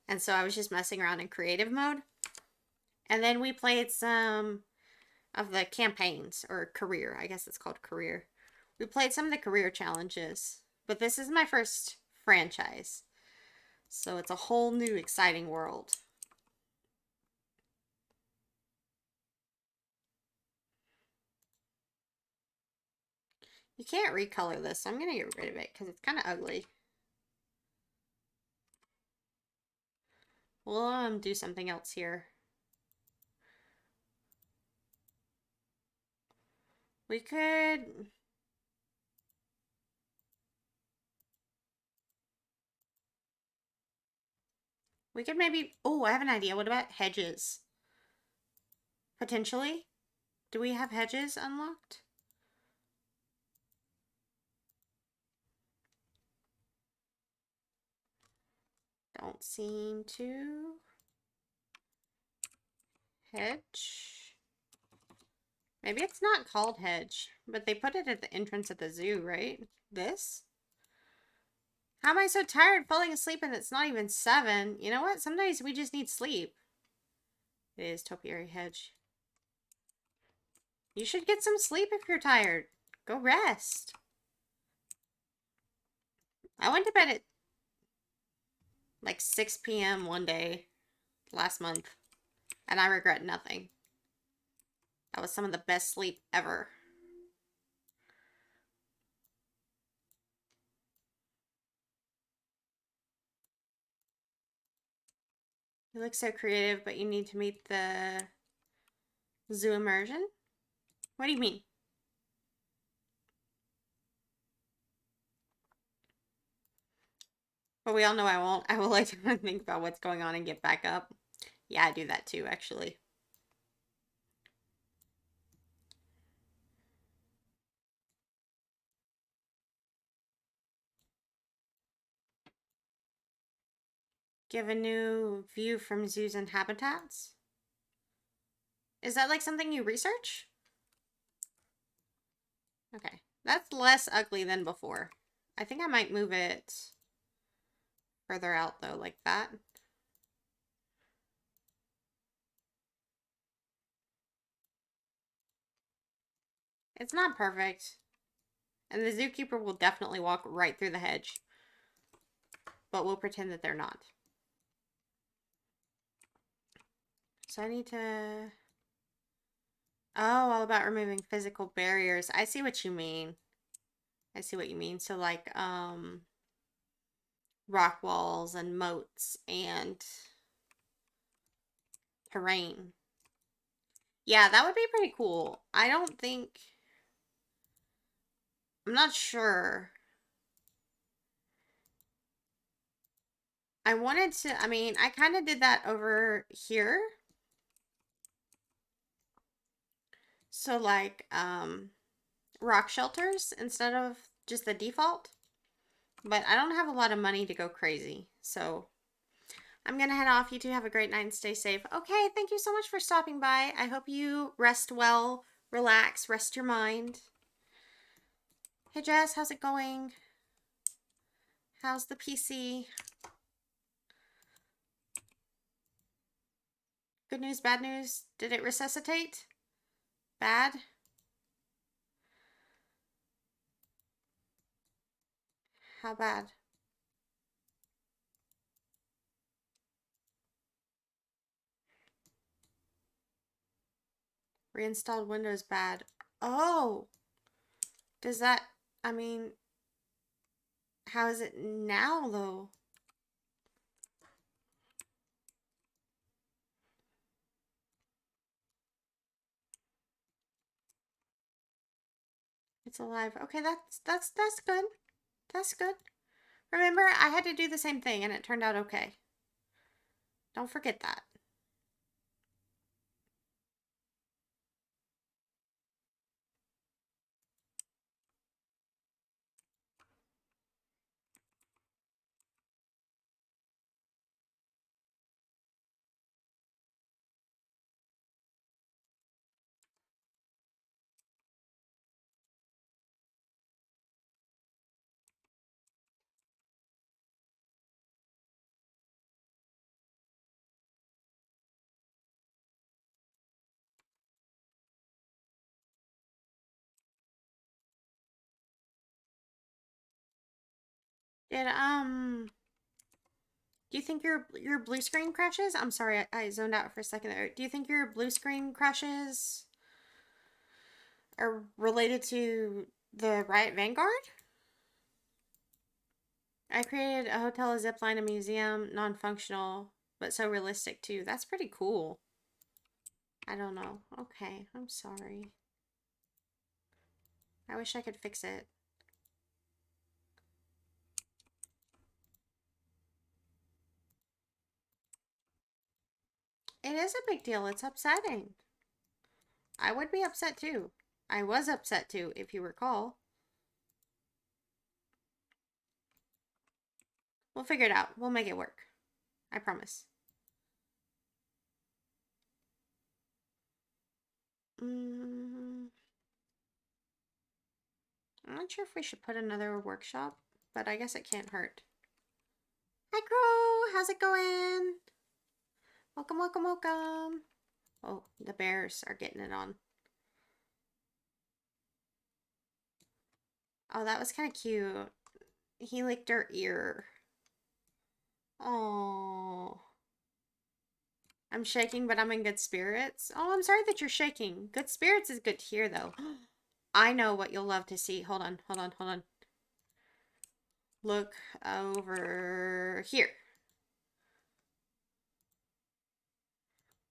S1: And so I was just messing around in creative mode. And then we played some of the campaigns, or career. I guess it's called career. We played some of the career challenges. But this is my first franchise. So it's a whole new exciting world. You can't recolor this, so I'm going to get rid of it because it's kind of ugly. We'll do something else here. We could... We could maybe... Oh, I have an idea. What about hedges? Potentially? Do we have hedges unlocked? Don't seem to. Hedge. Maybe it's not called hedge, but they put it at the entrance of the zoo, right? This? How am I so tired falling asleep and it's not even 7? You know what? Some days we just need sleep. It is topiary hedge. You should get some sleep if you're tired. Go rest. I went to bed at like 6 p.m. one day last month, and I regret nothing. That was some of the best sleep ever. You look so creative, but you need to meet the zoo immersion? What do you mean? But we all know I won't. I will like to think about what's going on and get back up. Yeah, I do that too, actually. Give a new view from zoos and habitats? Is that like something you research? Okay. That's less ugly than before. I think I might move it further out though, like that. It's not perfect. And the zookeeper will definitely walk right through the hedge. But we'll pretend that they're not. So I need to... Oh, all about removing physical barriers. I see what you mean. I see what you mean. So like, rock walls and moats and terrain. Yeah, that would be pretty cool. I don't think... I'm not sure. I wanted to... I mean, I kind of did that over here. So like, rock shelters instead of just the default. But I don't have a lot of money to go crazy. So I'm going to head off. You two have a great night and stay safe. Okay, thank you so much for stopping by. I hope you rest well, relax, rest your mind. Hey Jess, how's it going? How's the PC? Good news, bad news? Did it resuscitate? Bad? How bad? Reinstalled Windows bad. Oh! Does that, I mean, how is it now though? It's alive. Okay, that's good. That's good. Remember, I had to do the same thing and it turned out okay. Don't forget that. Did do you think your blue screen crashes? I'm sorry, I zoned out for a second there. Do you think your blue screen crashes are related to the Riot Vanguard? I created a hotel, a zipline, a museum, non-functional, but so realistic too. That's pretty cool. I don't know. Okay, I'm sorry. I wish I could fix it. It is a big deal. It's upsetting. I would be upset too. I was upset too, if you recall. We'll figure it out. We'll make it work. I promise. I'm not sure if we should put another workshop, but I guess it can't hurt. Hi, Crow. How's it going? Welcome, welcome, welcome. Oh, the bears are getting it on. Oh, that was kind of cute. He licked her ear. Oh. I'm shaking, but I'm in good spirits. Oh, I'm sorry that you're shaking. Good spirits is good to hear, though. I know what you'll love to see. Hold on, hold on, hold on. Look over here.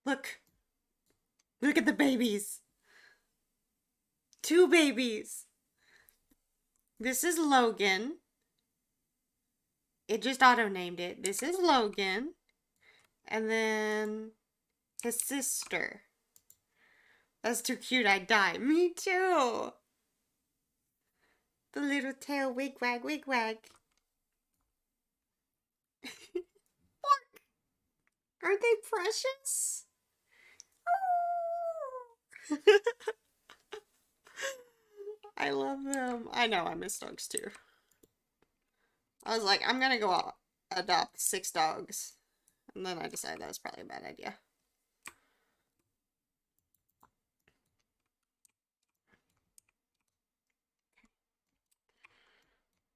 S1: Look. Look at the babies. Two babies. This is Logan. It just auto-named it. This is Logan. And then his sister. That's too cute, I'd die. Me too. The little tail wig wag, wig wag. Aren't they precious? I love them. I know, I miss dogs too. I was like, I'm gonna go out, adopt 6 dogs. And then I decided that was probably a bad idea.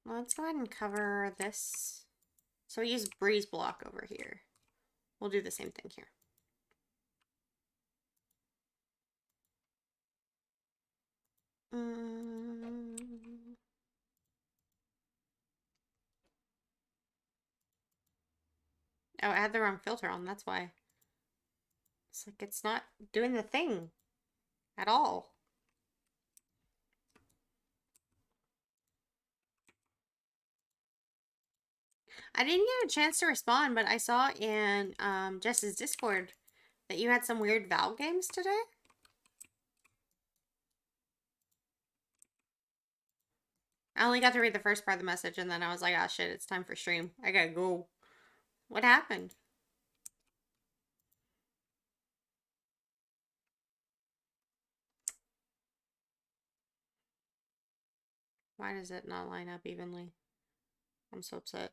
S1: Well, let's go ahead and cover this. So we use breeze block over here. We'll do the same thing here. Oh, I had the wrong filter on, that's why. It's like it's not doing the thing at all. I didn't get a chance to respond, but I saw in Jess's Discord that you had some weird Valve games today. I only got to read the first part of the message, and then I was like, oh shit, it's time for stream. I gotta go. What happened? Why does it not line up evenly? I'm so upset.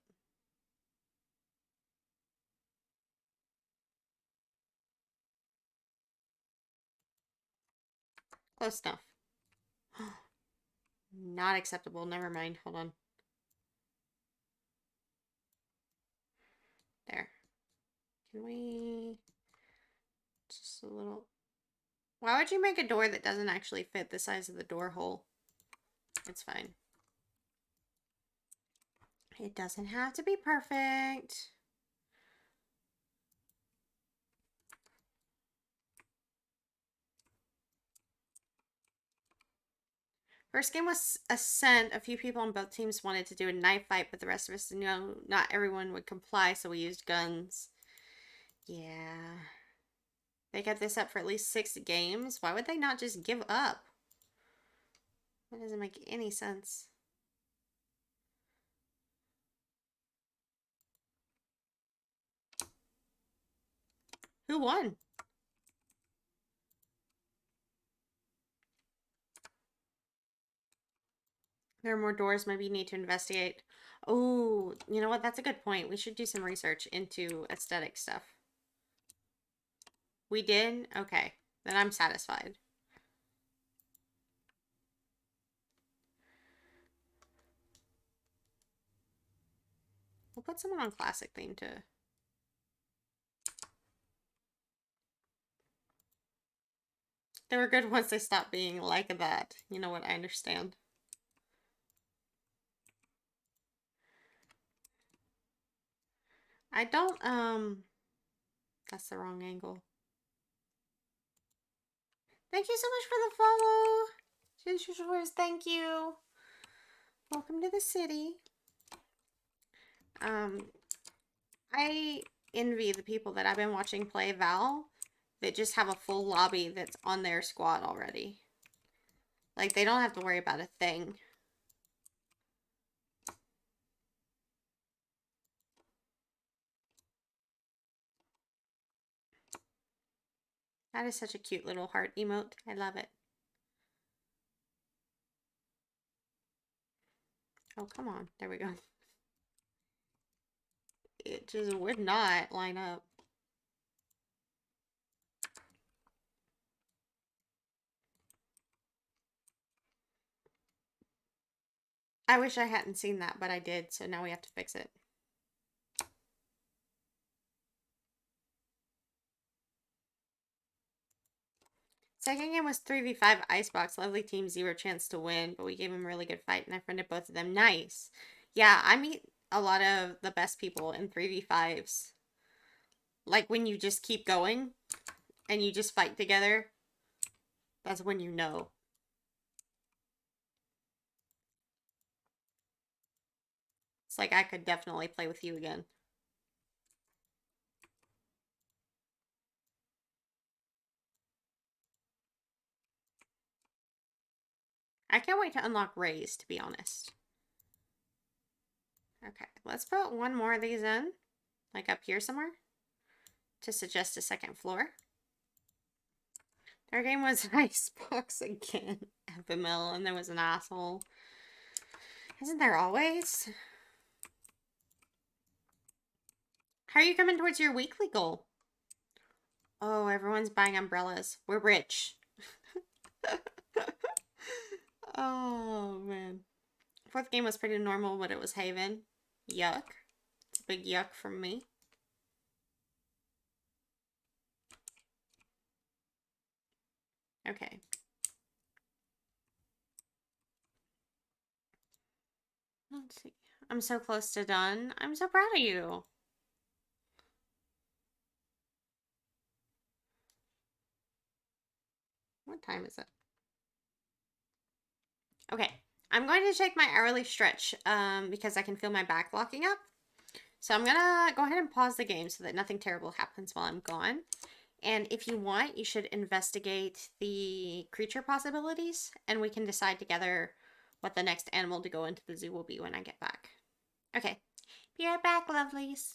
S1: Close enough. Not acceptable. Never mind. Hold on. There. Can we... Just a little... Why would you make a door that doesn't actually fit the size of the door hole? It's fine. It doesn't have to be perfect. First game was Ascent. A few people on both teams wanted to do a knife fight, but the rest of us knew not everyone would comply, so we used guns. Yeah. They kept this up for at least 6 games. Why would they not just give up? That doesn't make any sense. Who won? There are more doors maybe you need to investigate. Oh, you know what? That's a good point. We should do some research into aesthetic stuff. We did? Okay. Then I'm satisfied. We'll put someone on classic theme too. They were good once they stopped being like that. You know what? I understand. I don't, that's the wrong angle. Thank you so much for the follow. Ginger Shores, thank you. Welcome to the city. I envy the people that I've been watching play Val that just have a full lobby that's on their squad already. Like, they don't have to worry about a thing. That is such a cute little heart emote. I love it. Oh, come on. There we go. It just would not line up. I wish I hadn't seen that, but I did, so now we have to fix it. Second game was 3v5 Icebox. Lovely team, 0 chance to win, but we gave them a really good fight, and I friended both of them. Nice. Yeah, I meet a lot of the best people in 3v5s. Like, when you just keep going, and you just fight together, that's when you know. It's like, I could definitely play with you again. I can't wait to unlock Rays, to be honest. Okay, let's put one more of these in. Like up here somewhere. To suggest a second floor. Their game was Icebox again. FML, and there was an asshole. Isn't there always? How are you coming towards your weekly goal? Oh, everyone's buying umbrellas. We're rich. Oh, man. Fourth game was pretty normal, but it was Haven. Yuck. It's a big yuck from me. Okay. Let's see. I'm so close to done. I'm so proud of you. What time is it? Okay. I'm going to take my hourly stretch because I can feel my back locking up. So I'm going to go ahead and pause the game so that nothing terrible happens while I'm gone. And if you want, you should investigate the creature possibilities, and we can decide together what the next animal to go into the zoo will be when I get back. Okay, be right back, lovelies.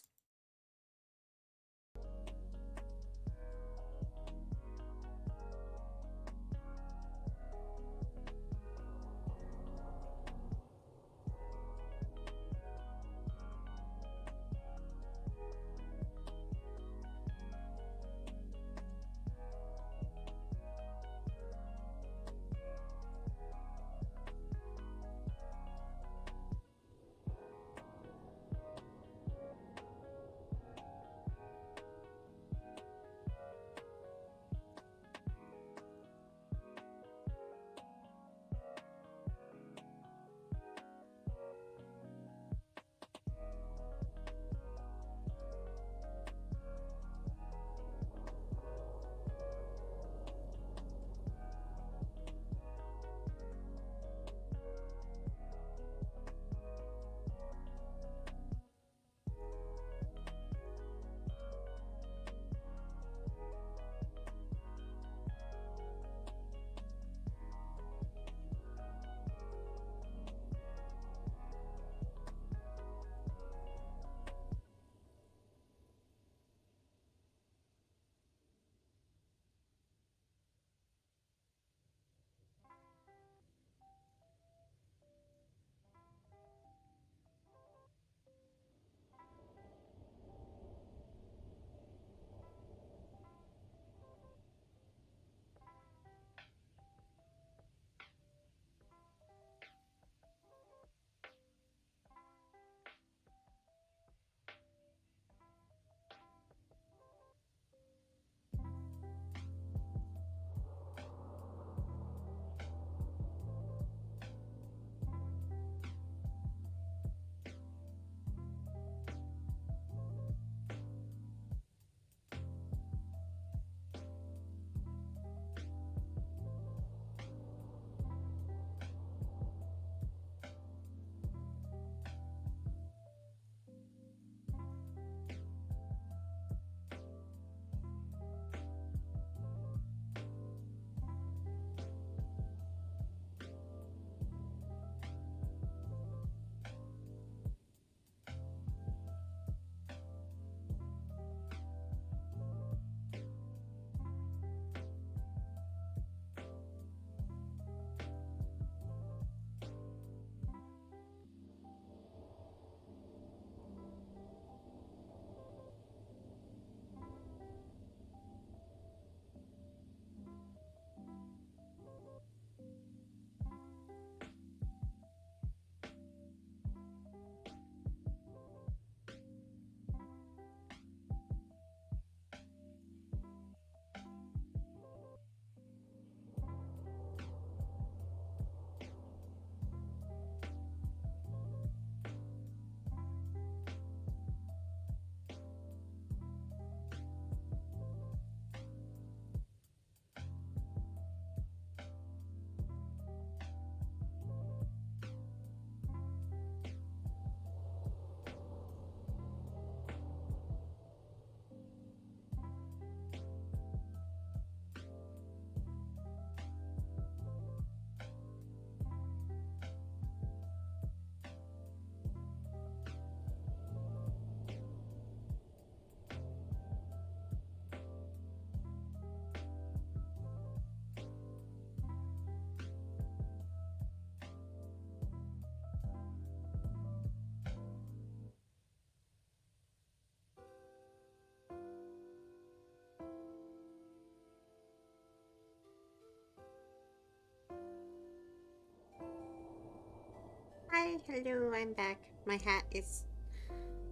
S1: Hi, hello, I'm back. My hat is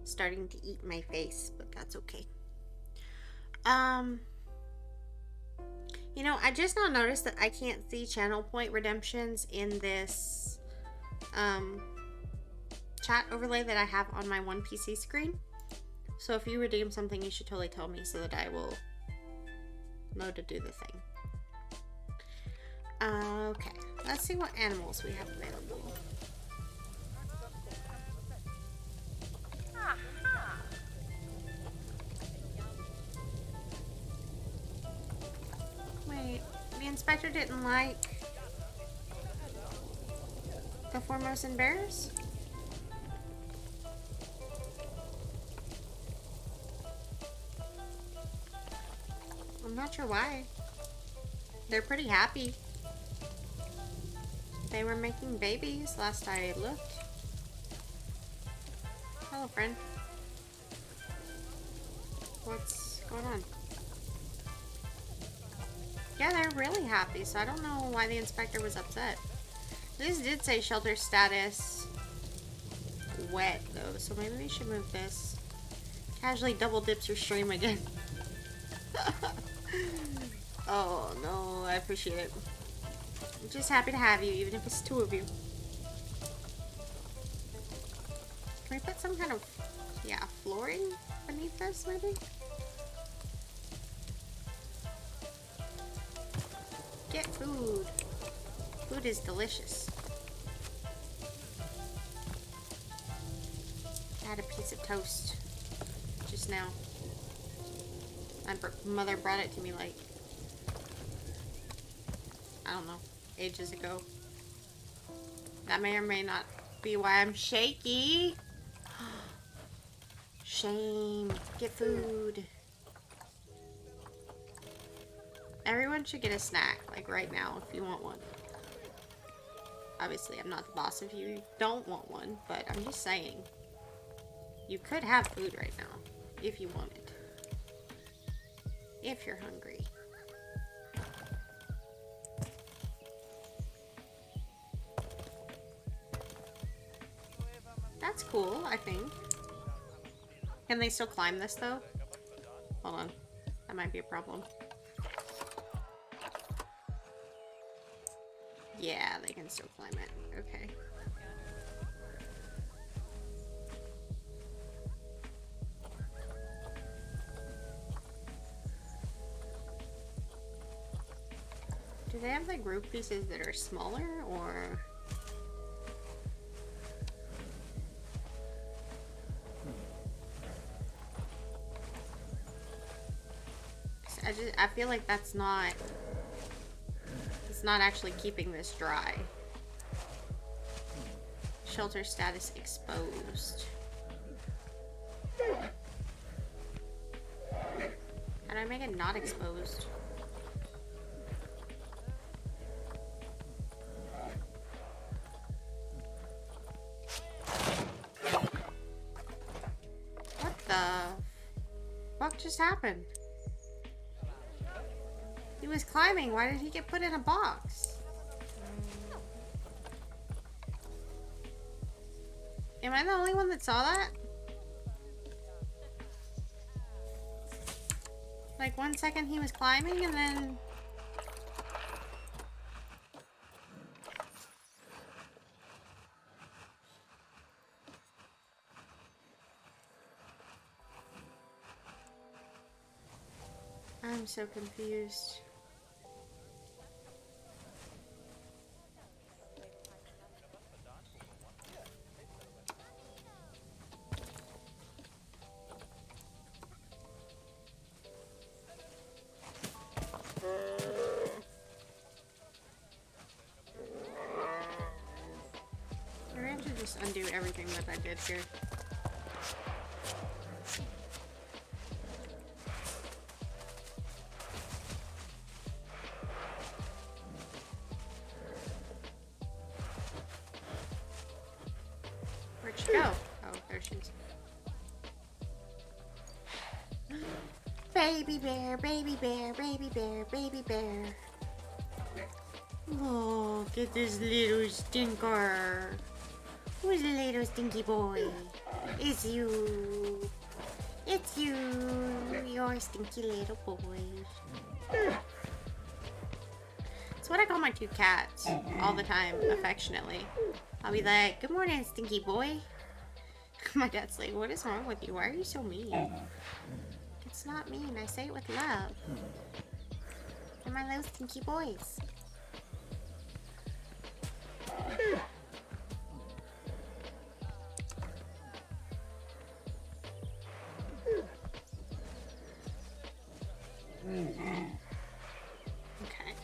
S1: starting to eat my face, but that's okay. I just now noticed that I can't see channel point redemptions in this chat overlay that I have on my one PC screen. So if you redeem something, you should totally tell me so that I will know to do the thing. Okay, let's see what animals we have available. Wait, the inspector didn't like the Formosan bears? I'm not sure why. They're pretty happy. They were making babies last I looked. Hello, friend. What's going on? Yeah, they're really happy, so I don't know why the inspector was upset. This did say shelter status wet, though, so maybe we should move this. Casually double dips your stream again. Oh, no, I appreciate it. I'm just happy to have you, even if it's two of you. Can we put some kind of, flooring beneath this, maybe? Get food. Food is delicious. I had a piece of toast just now. My mother brought it to me like, I don't know, ages ago. That may or may not be why I'm shaky. Shame. Get food. Everyone should get a snack, like right now, if you want one. Obviously, I'm not the boss if you don't want one, but I'm just saying. You could have food right now, if you wanted. If you're hungry. That's cool, I think. Can they still climb this, though? Hold on. That might be a problem. Yeah, they can still climb it. Okay. Do they have like roof pieces that are smaller, or? I feel like that's not. It's not actually keeping this dry. Shelter status exposed. How do I make it not exposed? What the fuck just happened? He was climbing. Why did he get put in a box? Am I the only one that saw that? Like 1 second he was climbing and then... I'm so confused. Maybe I have to just undo everything that I did here. Where'd she go? Oh, there she is. Baby bear, baby bear, baby bear, baby bear. Look at this little stinker. Who's the little stinky boy? It's you. It's you. You're a stinky little boy. That's what I call my two cats all the time, affectionately. I'll be like, good morning, stinky boy. My dad's like, what is wrong with you? Why are you so mean? It's not mean. I say it with love. They're my little stinky boys. Okay.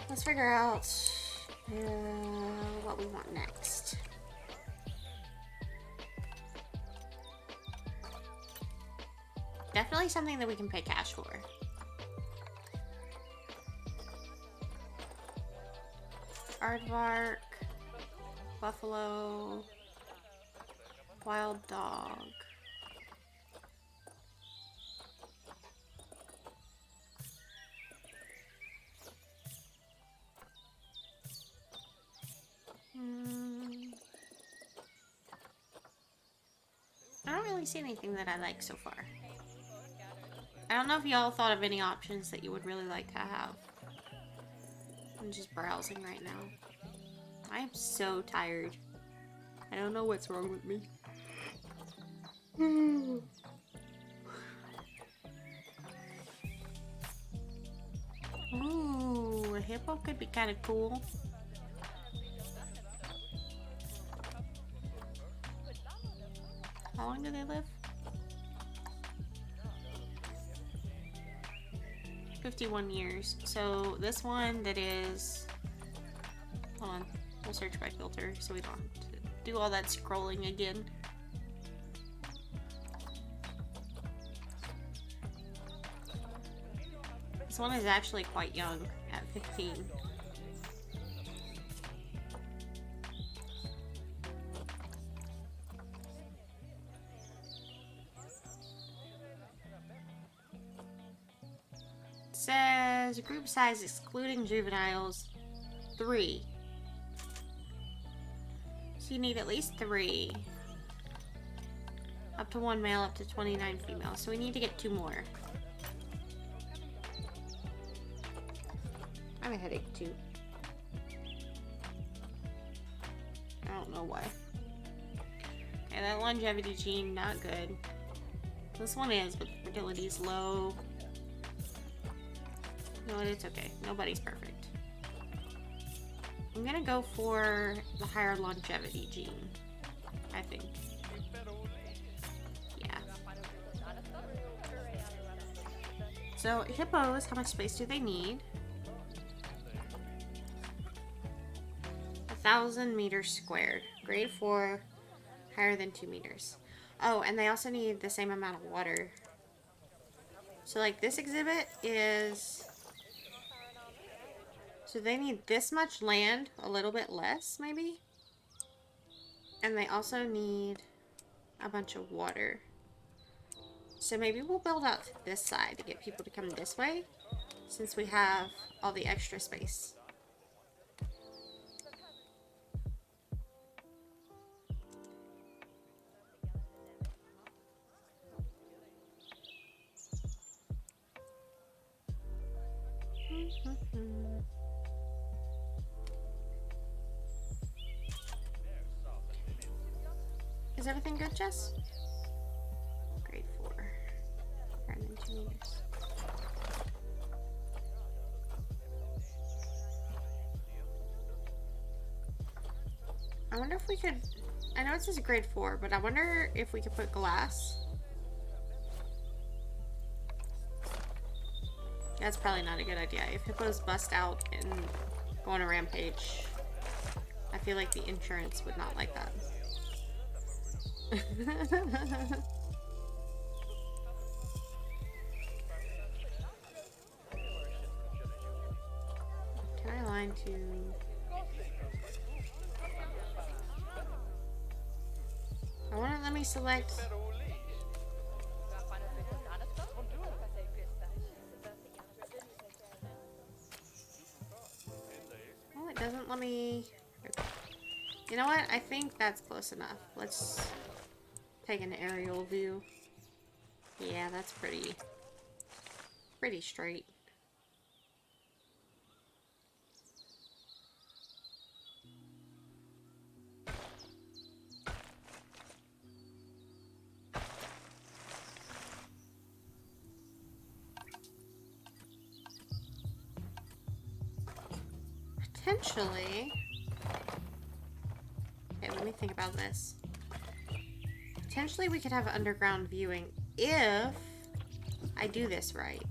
S1: Let's figure out what we want next. Definitely something that we can pay cash for. Aardvark, buffalo, wild dog. I don't really see anything that I like so far. I don't know if y'all thought of any options that you would really like to have. I'm just browsing right now. I am so tired. I don't know what's wrong with me. Ooh, a hippo could be kind of cool. How long do they live? 51 years. So this one that is... Hold on. We'll search by filter so we don't have to do all that scrolling again. This one is actually quite young at 15. Says group size excluding juveniles 3. So you need at least 3. Up to 1 male, up to 29 female. So we need to get 2 more. I have a headache too. I don't know why. Okay, that longevity gene, not good. This one is, but fertility is low. You know what, it's okay. Nobody's perfect. I'm gonna go for the higher longevity gene, I think. Yeah. So, hippos, how much space do they need? 1,000 meters squared. Grade 4, higher than 2 meters. Oh, and they also need the same amount of water. So, like, this exhibit is... So they need this much land, a little bit less, maybe? And they also need a bunch of water. So maybe we'll build out to this side to get people to come this way, since we have all the extra space. Is everything good, Jess? Grade 4. Higher than 2 meters. I wonder if we could... I know it says grade 4, but I wonder if we could put glass. That's probably not a good idea. If hippos bust out and go on a rampage, I feel like the insurance would not like that. Can I align to... I want to let me select... You know what? I think that's close enough. Let's take an aerial view. Yeah, that's pretty straight. Potentially. Okay, let me think about this. Potentially we could have underground viewing if I do this right.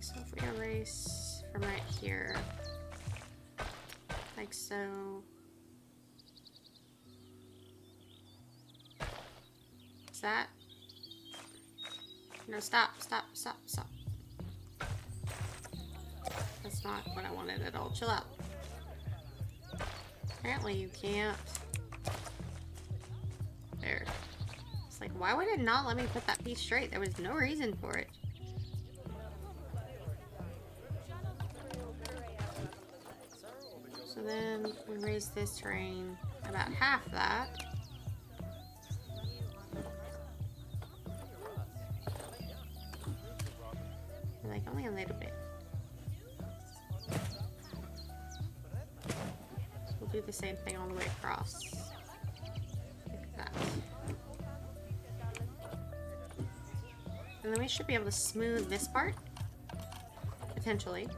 S1: So if we erase from right here, like so. Is that? No, stop. That's not what I wanted at all. Chill out. Apparently you can't. There. It's like, why would it not let me put that piece straight? There was no reason for it. So then we raise this terrain about half that. Like only a little bit. So we'll do the same thing all the way across. Like that. And then we should be able to smooth this part. Potentially.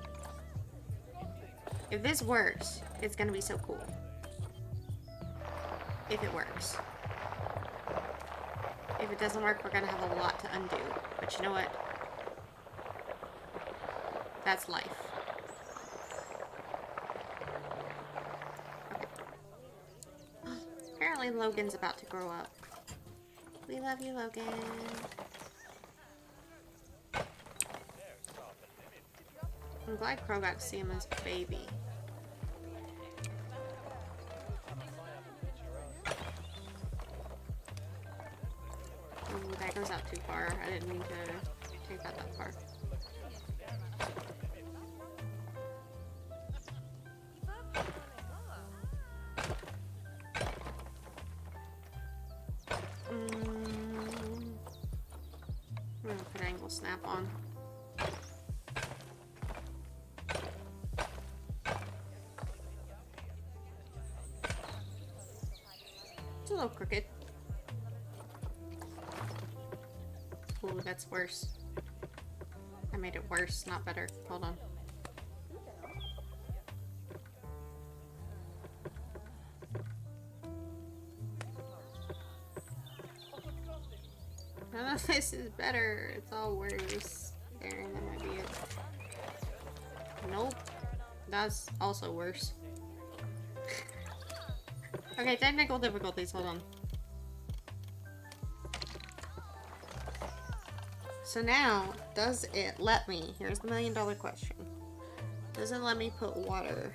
S1: If this works, it's gonna be so cool. If it works. If it doesn't work, we're gonna have a lot to undo. But you know what? That's life. Okay. Apparently Logan's about to grow up. We love you, Logan. I'm glad Crow got to see him as a baby. Ooh, that goes out too far. I didn't mean to take that far. I'm gonna put angle snap on. It's a little crooked. Ooh, that's worse. I made it worse, not better. Hold on. None of this is better. It's all worse. There, that might be it. Nope. That's also worse. Okay, technical difficulties. Hold on. So now, does it let me? Here's the $1,000,000 question. Does it let me put water?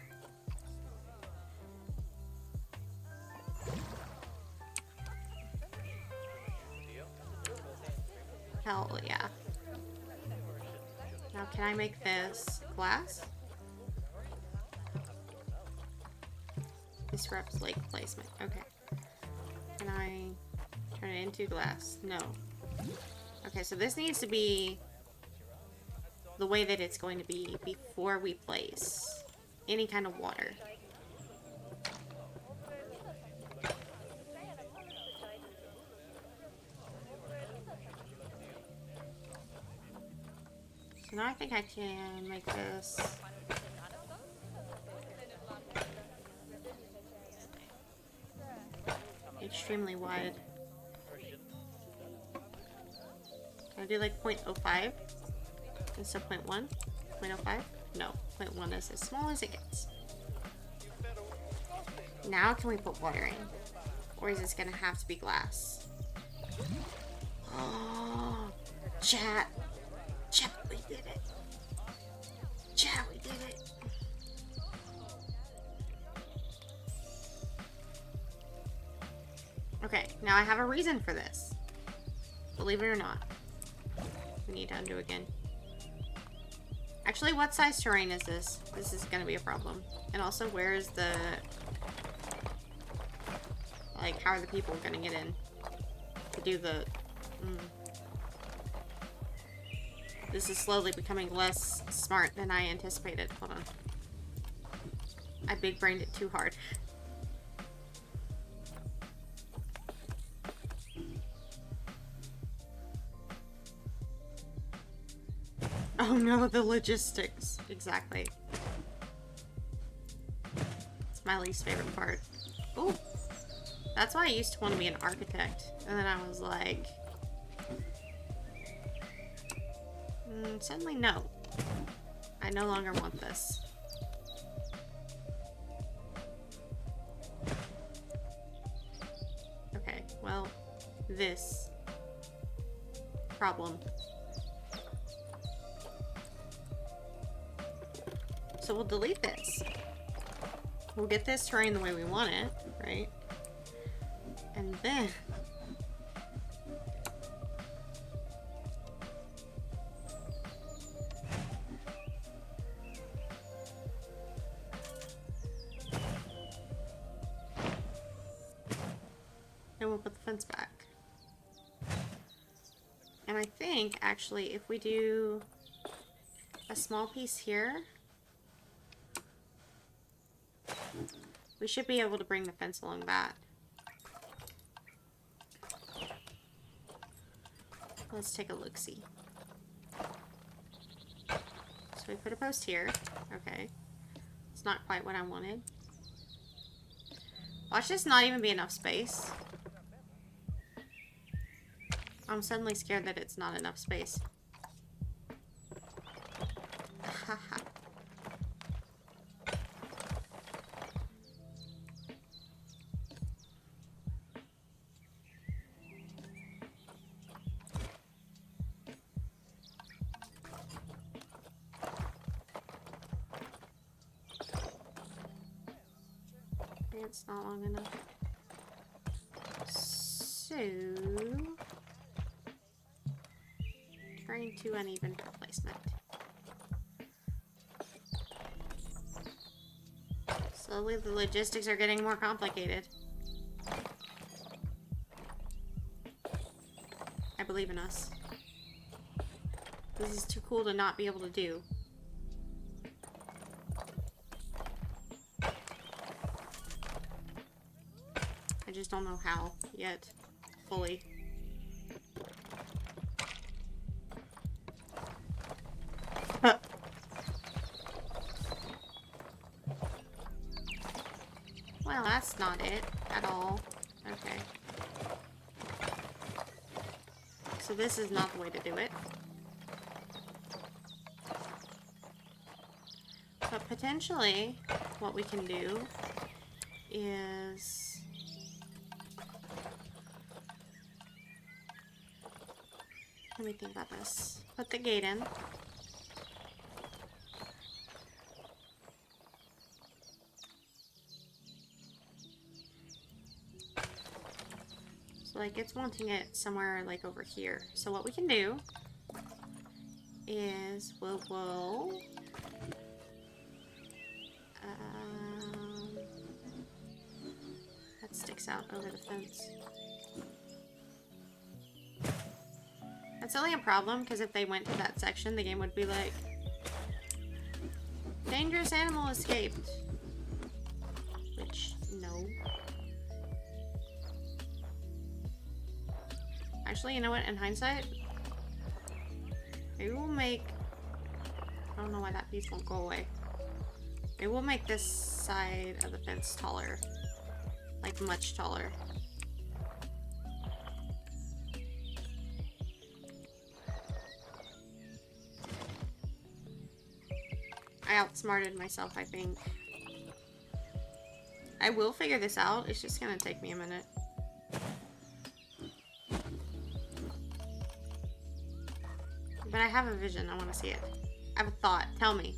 S1: Hell yeah. Now can I make this glass? Disrupts lake placement. Okay. Can I turn it into glass? No. Okay, so this needs to be the way that it's going to be before we place any kind of water. So now I think I can make this extremely wide. Can I do like 0.05 instead of 0.1? 0.05? No, 0.1 is as small as it gets. Now can we put water in? Or is this gonna have to be glass? Oh. Chat. Chat, we did it. Chat, we did it. Okay, now I have a reason for this. Believe it or not. We need to undo again. Actually, what size terrain is this? This is gonna be a problem. And also, where is the... Like, how are the people gonna get in? To do the... This is slowly becoming less smart than I anticipated. Hold on. I big-brained it too hard. Oh no, the logistics. Exactly. It's my least favorite part. Ooh. That's why I used to want to be an architect. And then I was like... suddenly no. I no longer want this. Okay, well, this problem. So we'll delete this. We'll get this terrain the way we want it, right? And then... then we'll put the fence back. And I think, actually, if we do a small piece here... we should be able to bring the fence along that. Let's take a look-see. So we put a post here. Okay. It's not quite what I wanted. Watch this not even be enough space. I'm suddenly scared that it's not enough space. Haha. It's not long enough. So... terrain to uneven for placement. Slowly the logistics are getting more complicated. I believe in us. This is too cool to not be able to do. I just don't know how yet, fully. Well, that's not it at all. Okay. So this is not the way to do it. But potentially, what we can do is... let me think about this. Put the gate in. So, like, it's wanting it somewhere, like, over here. So what we can do is we'll that sticks out over the fence. That's only a problem, because if they went to that section, the game would be like, dangerous animal escaped. Which, no. Actually, you know what, in hindsight, maybe we'll make, I don't know why that piece won't go away. Maybe we'll make this side of the fence taller. Like, much taller. I outsmarted myself, I think. I will figure this out. It's just gonna take me a minute. But I have a vision. I want to see it. I have a thought. Tell me.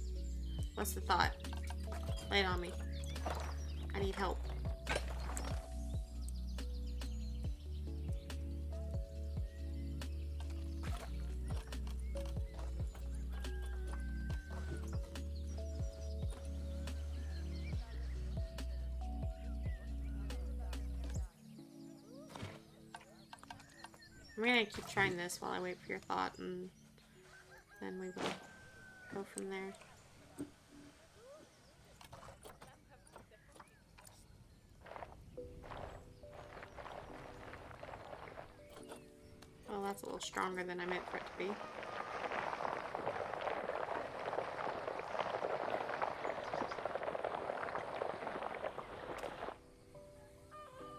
S1: What's the thought? Lay it on me. I need help. I'm gonna keep trying this while I wait for your thought, and then we will go from there. Well, that's a little stronger than I meant for it to be.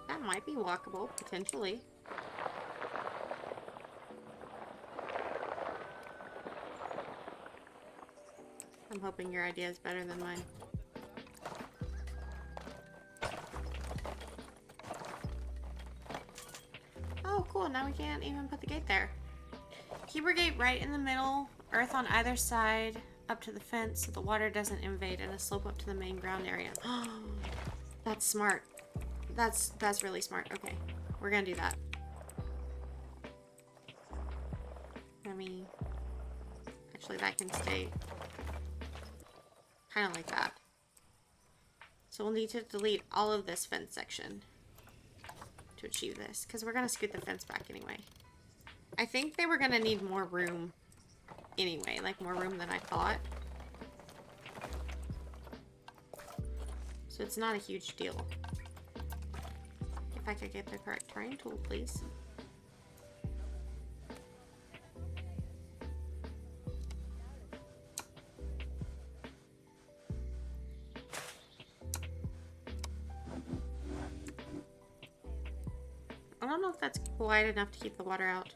S1: That might be walkable, potentially. I'm hoping your idea is better than mine. Oh, cool. Now we can't even put the gate there. Keeper gate right in the middle. Earth on either side. Up to the fence so the water doesn't invade. And a slope up to the main ground area. That's smart. That's really smart. Okay. We're gonna do that. I mean... Actually, that can stay... kind of like that. So we'll need to delete all of this fence section to achieve this, because we're going to scoot the fence back anyway. I think they were going to need more room anyway, like more room than I thought. So it's not a huge deal. If I could get the correct terrain tool, please. I don't know if that's wide enough to keep the water out.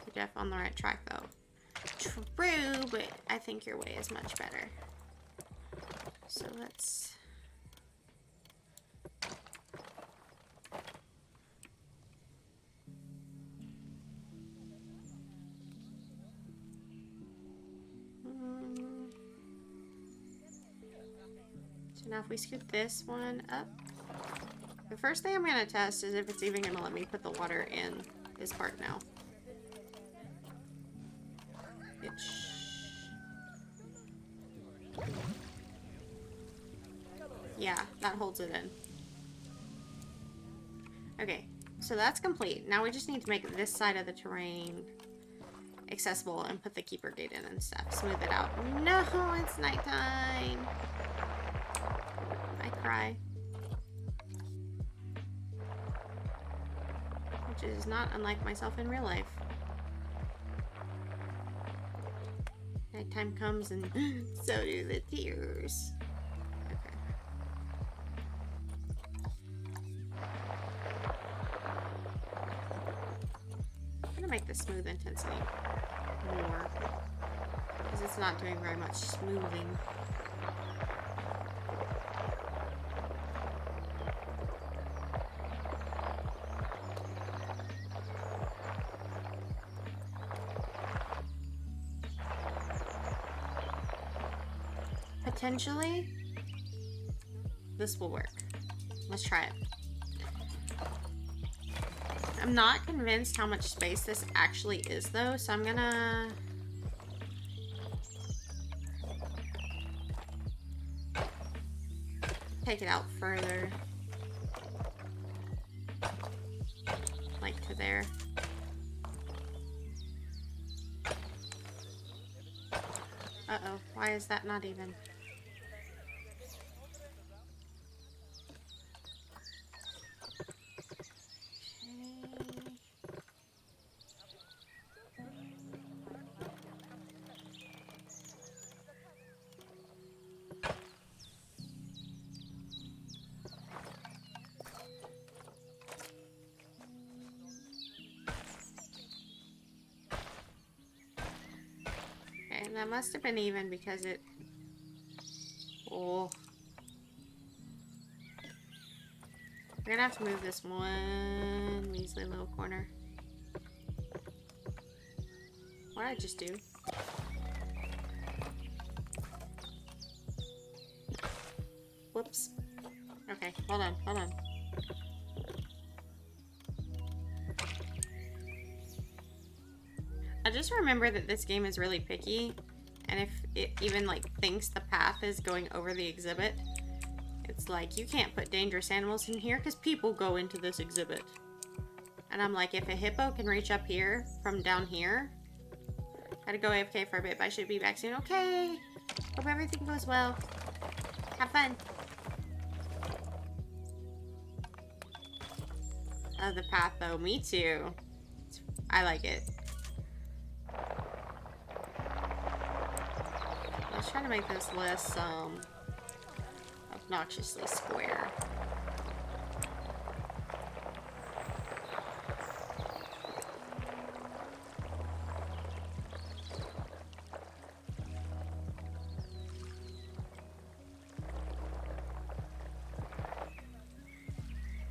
S1: You're definitely on the right track, though. True, but I think your way is much better. So let's... So now if we scoot this one up... The first thing I'm going to test is if it's even going to let me put the water in this part now. Yeah, that holds it in. Okay, so that's complete. Now we just need to make this side of the terrain accessible and put the keeper gate in and stuff. Smooth it out. No, it's nighttime. I cry. Which is not unlike myself in real life. Nighttime comes and so do the tears. Okay. I'm gonna make the smooth intensity more, because it's not doing very much smoothing. Potentially, this will work. Let's try it. I'm not convinced how much space this actually is, though, so I'm gonna... take it out further. Like to there. Uh-oh, why is that not even... That must have been even because it... Oh. We're gonna have to move this one measly little corner. What did I just do? Whoops. Okay, hold on, hold on. I just remember that this game is really picky, and if it even like thinks the path is going over the exhibit, it's like, you can't put dangerous animals in here because people go into this exhibit. And I'm like, if a hippo can reach up here from down here, gotta go AFK for a bit, but I should be back soon. Okay, hope everything goes well. Have fun. The path though, me too. I like it. Let's try to make this less obnoxiously square.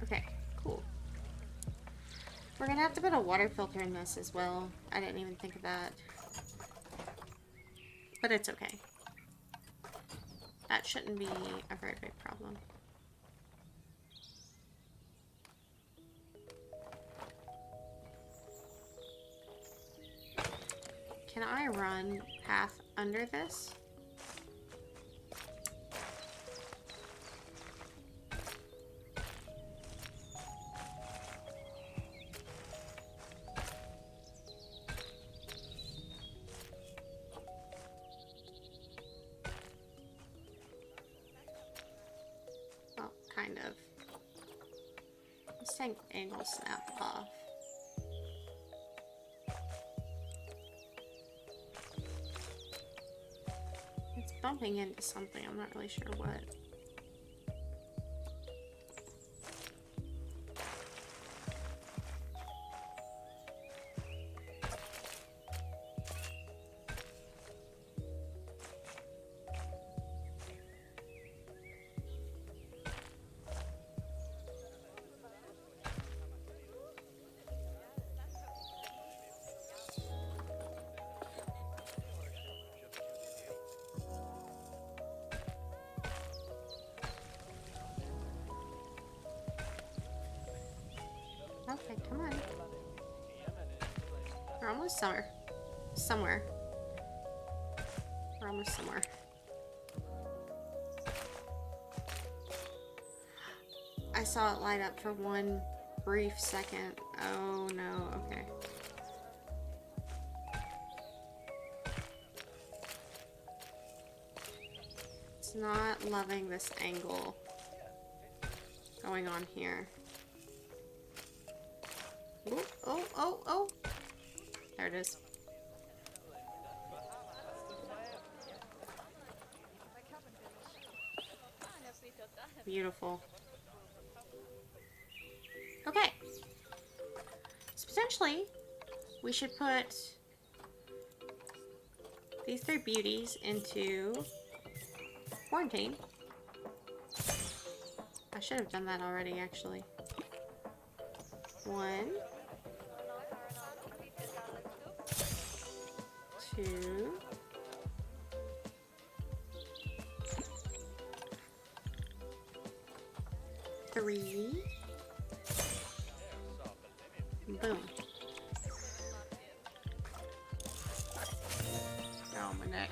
S1: Okay, cool. We're gonna have to put a water filter in this as well. I didn't even think of that. But it's okay. That shouldn't be a very big problem. Can I run path under this? Well, kind of. This angle snap off. It's bumping into something. I'm not really sure what. Okay, come on. We're almost somewhere. We're almost somewhere. I saw it light up for one brief second. Oh no, okay. It's not loving this angle going on here. Ooh, oh, oh, oh. There it is. Beautiful. Okay. So potentially, we should put these three beauties into quarantine. I should have done that already, actually. 1, 2, 3. Boom. Oh, my neck.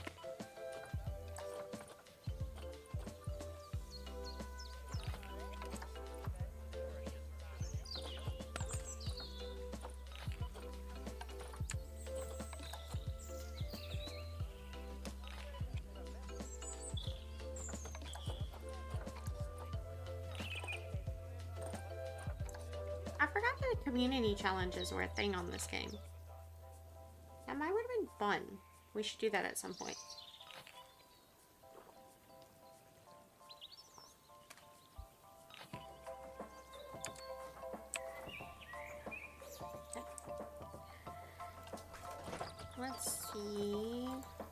S1: I forgot that community challenges were a thing on this game. That might would have been fun. We should do that at some point. Okay. Let's see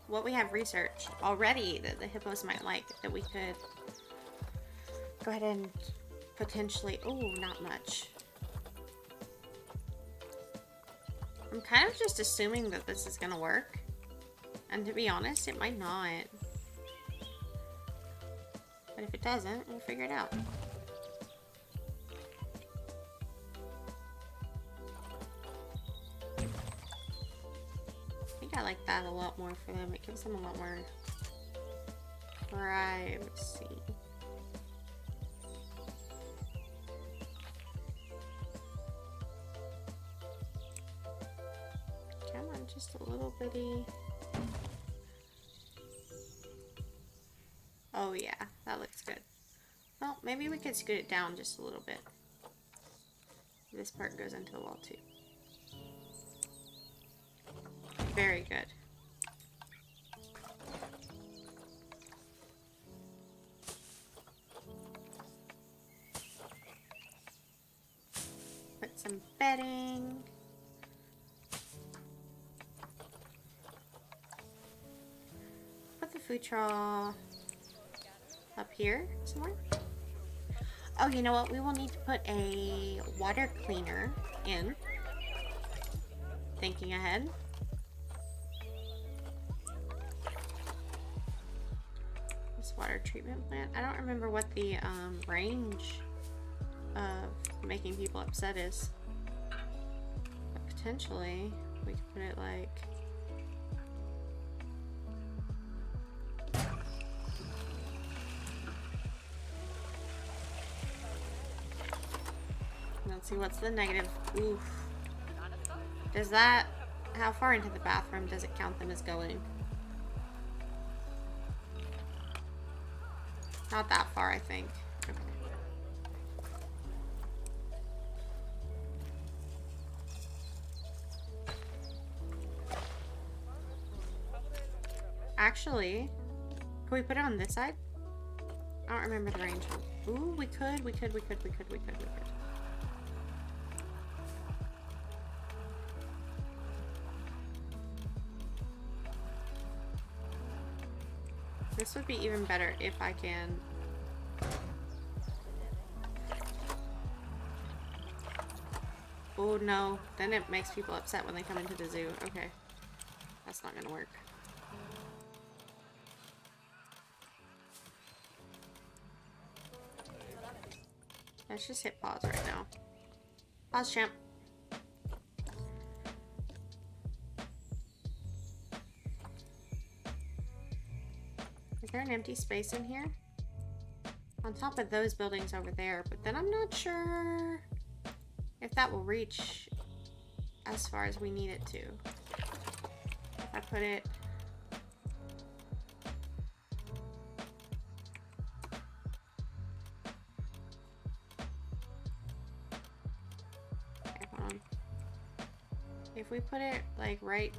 S1: what we have researched already that the hippos might like that we could go ahead and potentially... Oh, not much. I'm kind of just assuming that this is gonna work. And to be honest, it might not. But if it doesn't, we'll figure it out. I think I like that a lot more for them. It gives them a lot more privacy. Come on, just a little bitty. Oh yeah, that looks good. Well, maybe we could scoot it down just a little bit. This part goes into the wall too. Very good. Put some bedding. Put the food trough up here somewhere. Oh, you know what? We will need to put a water cleaner in. Thinking ahead. This water treatment plant. I don't remember what the range of making people upset is. But potentially, we could put it like... Let's see, what's the negative? Oof. Does that... How far into the bathroom does it count them as going? Not that far, I think. Okay. Actually, can we put it on this side? I don't remember the range. Ooh, we could. This would be even better if I can... Oh no, then it makes people upset when they come into the zoo. Okay, that's not gonna work. Let's just hit pause right now. Pause, champ. Is there an empty space in here? On top of those buildings over there, but then I'm not sure if that will reach as far as we need it to. If I put it... Okay, hold on. If we put it like right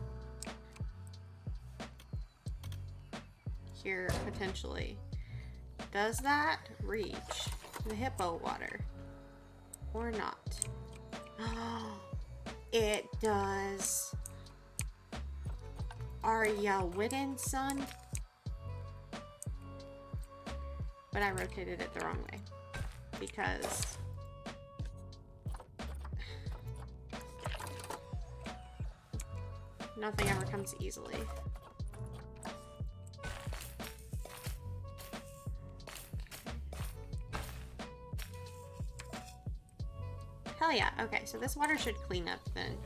S1: here, potentially, does that reach the hippo water or not? Oh, it does. Are ya winning, son? But I rotated it the wrong way because nothing ever comes easily. Hell yeah. Okay, so this water should clean up then.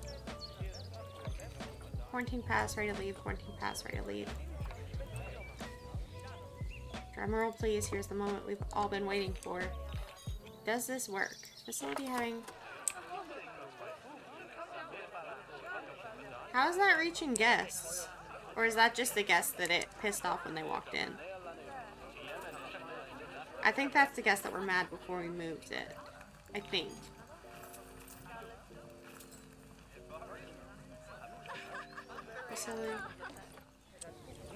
S1: Quarantine pass, ready to leave. Quarantine pass, ready to leave. Drumroll, please. Here's the moment we've all been waiting for. Does this work? Facility having... How is that reaching guests? Or is that just the guests that it pissed off when they walked in? I think that's the guests that were mad before we moved it. I think. Facility.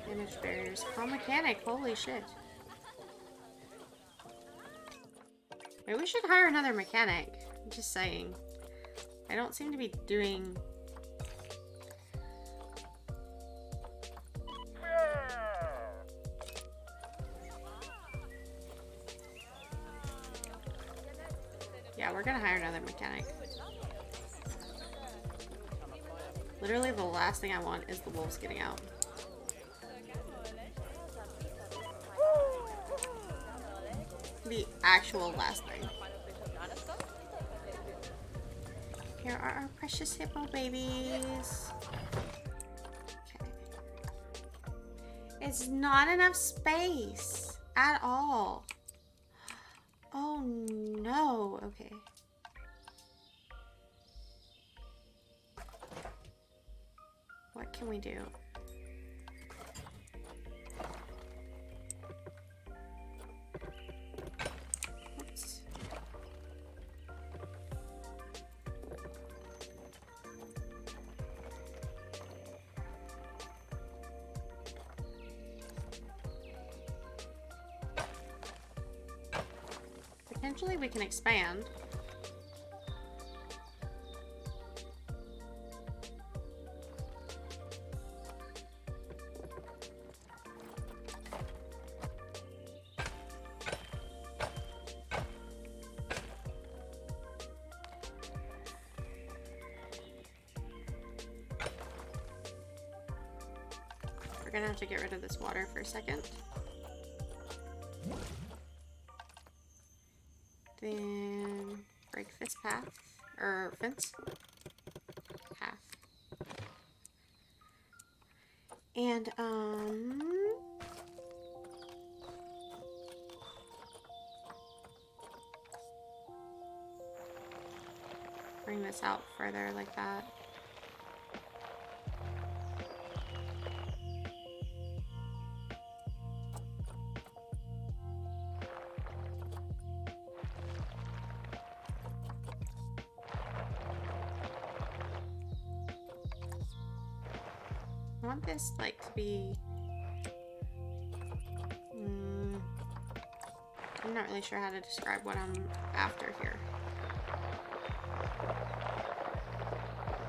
S1: Damage barriers. Call mechanic. Holy shit. Maybe we should hire another mechanic. I'm just saying. I don't seem to be doing... Yeah, we're gonna hire another mechanic. Literally the last thing I want is the wolves getting out. The actual last thing. Here are our precious hippo babies. Okay. It's not enough space at all. Oh no. Okay. What can we do? Oops. Potentially we can expand. We're gonna have to get rid of this water for a second. Then break this path, or fence, path. And, bring this out further like that. I want this, like, to be... I'm not really sure how to describe what I'm after here.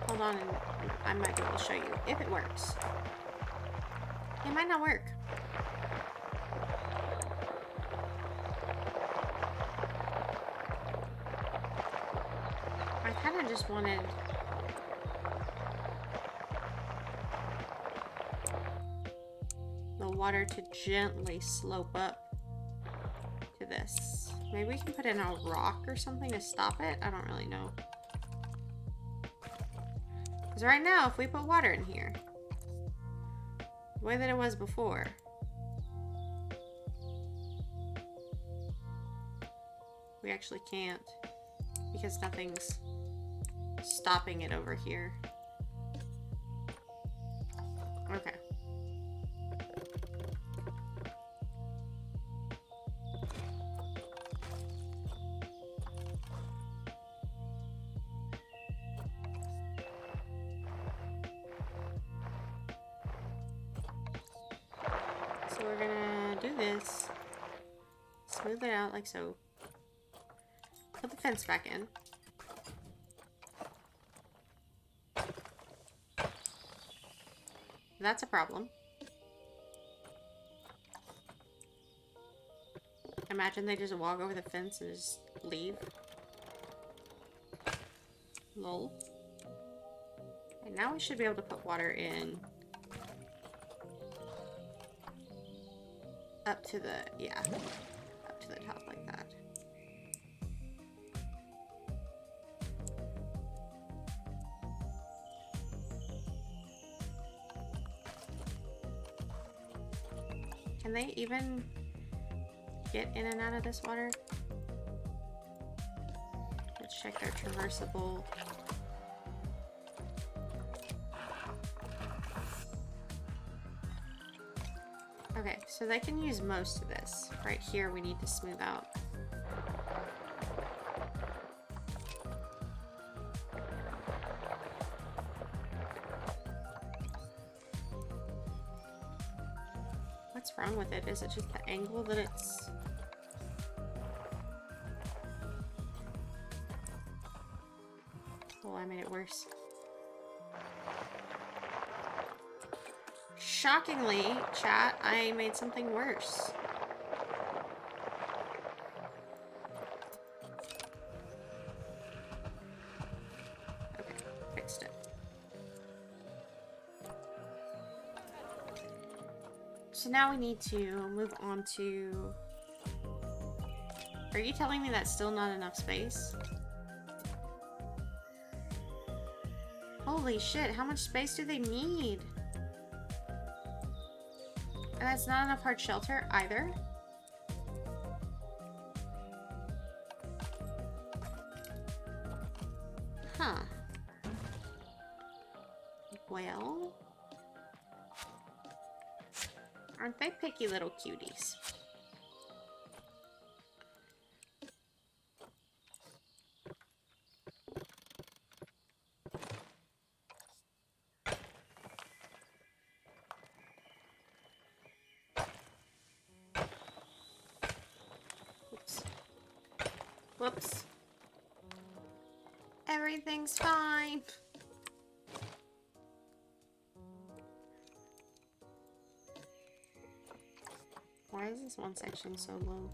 S1: Hold on, and I might be able to show you if it works. It might not work. I kind of just wanted... the water to gently slope up to this. Maybe we can put in a rock or something to stop it? I don't really know. Because right now, if we put water in here, the way that it was before, we actually can't, because nothing's stopping it over here. Okay. So we're gonna do this, smooth it out like so, put the fence back in. That's a problem. Imagine they just walk over the fence and just leave. Lol. And now we should be able to put water in up to the, yeah, up to the top like that. Can they even get in and out of this water? Let's check their traversable. Okay, so they can use most of this. Right here we need to smooth out. What's wrong with it? Is it just the angle that it's... Oh, I made it worse. Shockingly, chat, I made something worse. Okay, fixed it. So now we need to move on to... Are you telling me that's still not enough space? Holy shit, how much space do they need? And that's not enough hard shelter either. Huh. Well... Aren't they picky little cuties? Oops. Whoops. Everything's fine. Why is this one section so low?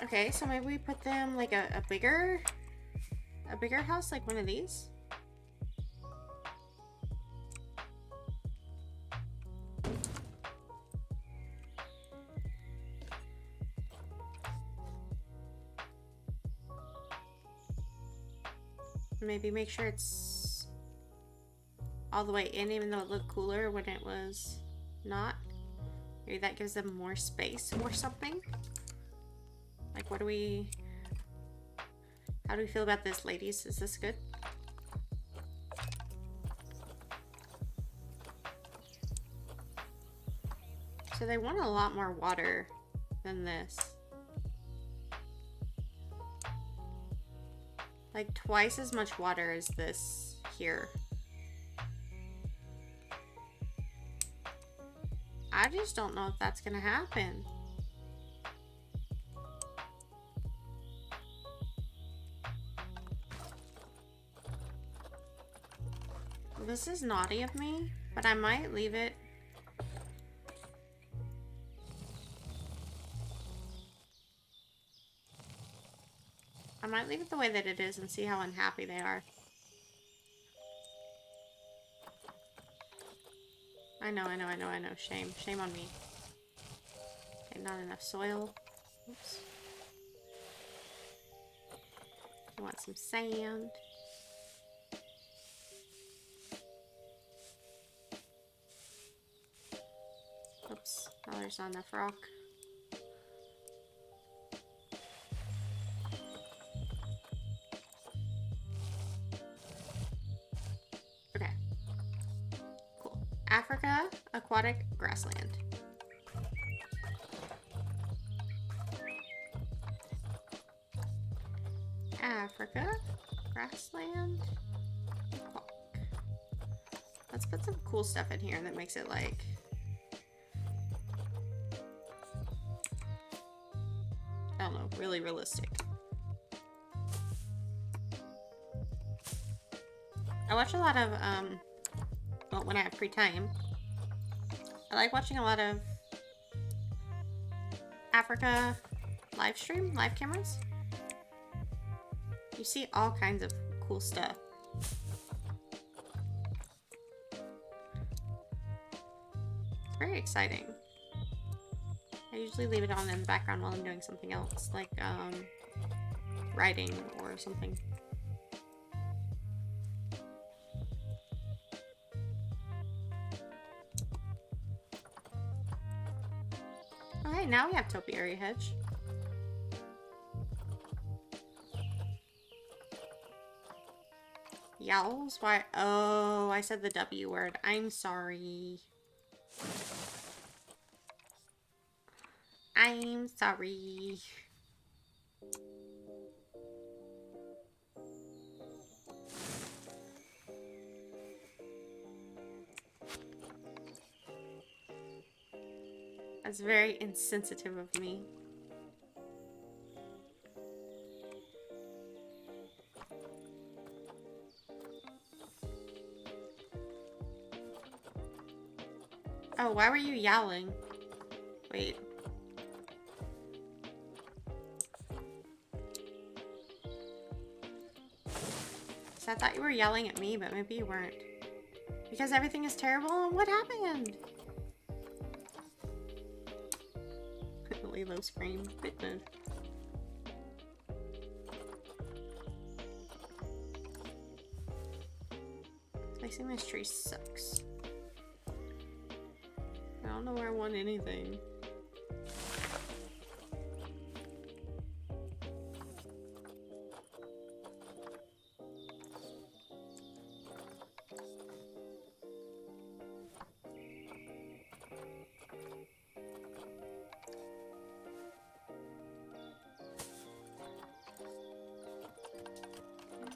S1: Okay, so maybe we put them like a bigger house, like one of these. Maybe make sure it's all the way in, even though it looked cooler when it was not. Maybe that gives them more space or something. Like, how do we feel about this, ladies? Is this good? So they want a lot more water than this. Like twice as much water as this here. I just don't know if that's gonna happen. This is naughty of me, but I might leave it. I might leave it the way that it is and see how unhappy they are. I know. Shame. Shame on me. Okay, not enough soil. Oops. I want some sand. Oops. Now there's not enough rock. Okay. Cool. Africa, aquatic grassland. Africa, grassland, aquatic. Let's put some cool stuff in here that makes it like... I don't know, really realistic. I watch a lot of, well, when I have free time, I like watching a lot of Africa live cameras. You see all kinds of cool stuff. It's very exciting. I usually leave it on in the background while I'm doing something else, like writing or something. Okay, now we have topiary hedge. Yowls? Why? Oh, I said the W word. I'm sorry. I'm sorry. That's very insensitive of me. Oh, why were you yowling? Wait. Because I thought you were yelling at me, but maybe you weren't. Because everything is terrible? What happened? Lilo screamed. Goodness. Placing this tree sucks. I don't know where I want anything.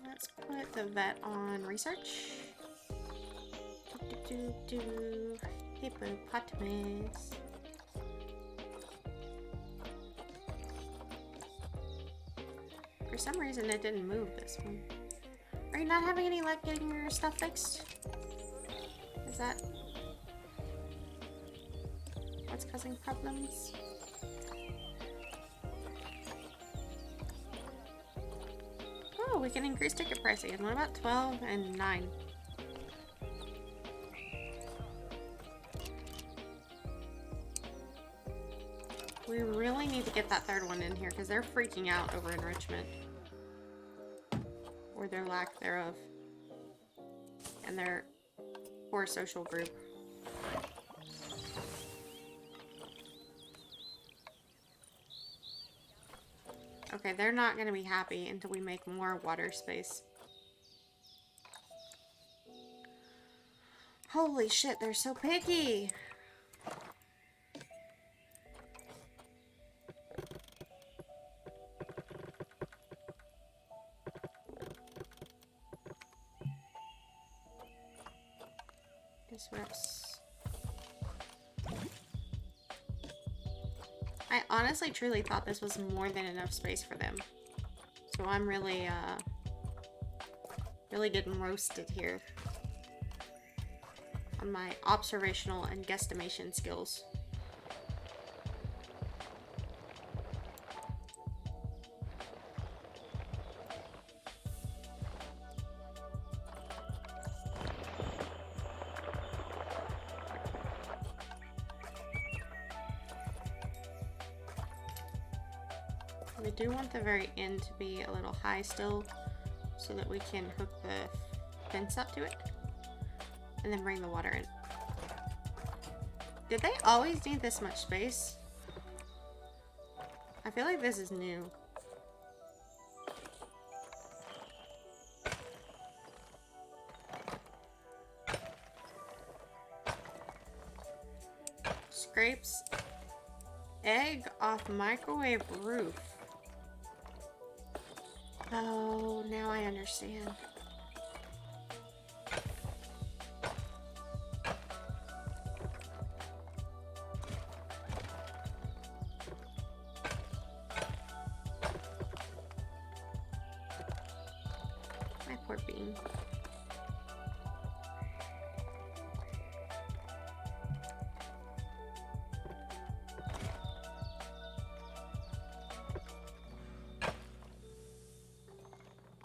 S1: Let's put the vet on research. Hippopotamus. For some reason it didn't move this one. Are you not having any luck getting your stuff fixed? Is that what's causing problems? Oh, we can increase ticket pricing. And what about 12 and 9? We really need to get that third one in here because they're freaking out over enrichment. Or their lack thereof. And their poor social group. Okay, they're not going to be happy until we make more water space. Holy shit, they're so picky! Disrupts. I honestly truly thought this was more than enough space for them. So I'm really getting roasted here on my observational and guesstimation skills. We do want the very end to be a little high still so that we can hook the fence up to it and then bring the water in. Did they always need this much space? I feel like this is new. Scrapes egg off microwave roof. Oh, now I understand. My poor bean.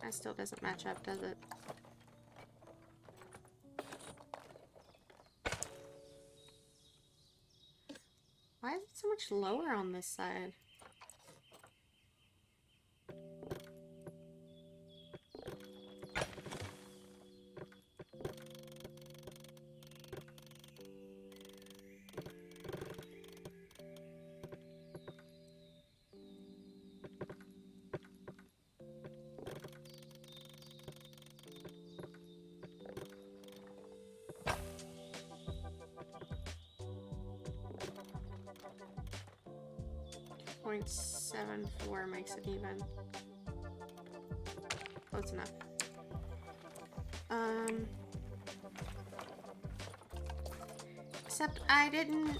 S1: That still doesn't match up, does it? Why is it so much lower on this side? .74 makes it even. Close enough. Except I didn't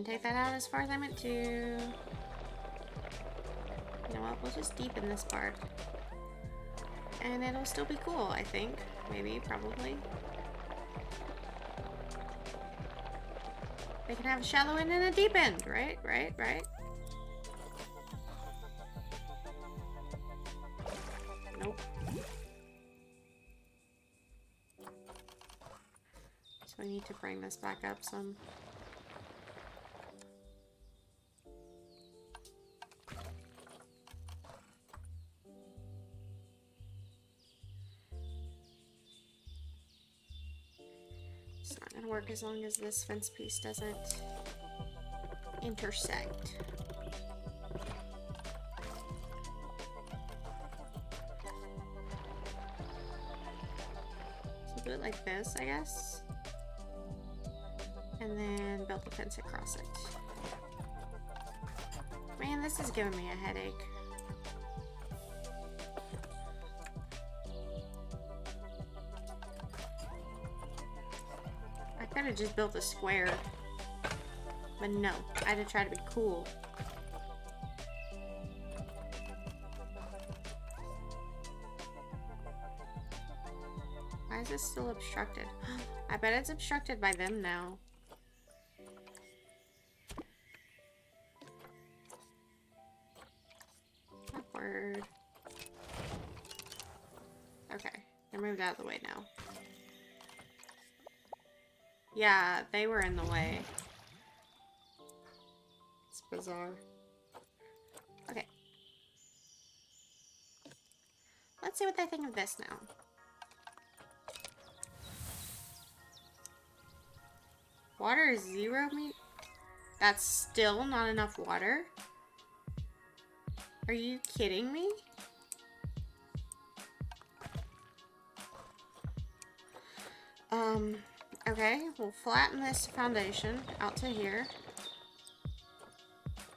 S1: take that out as far as I meant to. You know what? We'll just deepen this part. And it'll still be cool, I think. Maybe, probably. They can have a shallow end and a deep end, right? Right? Nope. need to bring this back up some. It's not gonna work as long as this fence piece doesn't intersect. So do it like this, I guess. And then build the fence across it. Man, this is giving me a headache. I could have just built a square. But no, I had to try to be cool. Why is this still obstructed? I bet it's obstructed by them now. Awkward. Okay, they're moved out of the way now. Yeah, they were in the way. It's bizarre. Okay. Let's see what they think of this now. Water is 0 meters. That's still not enough water? Are you kidding me? Okay, we'll flatten this foundation out to here.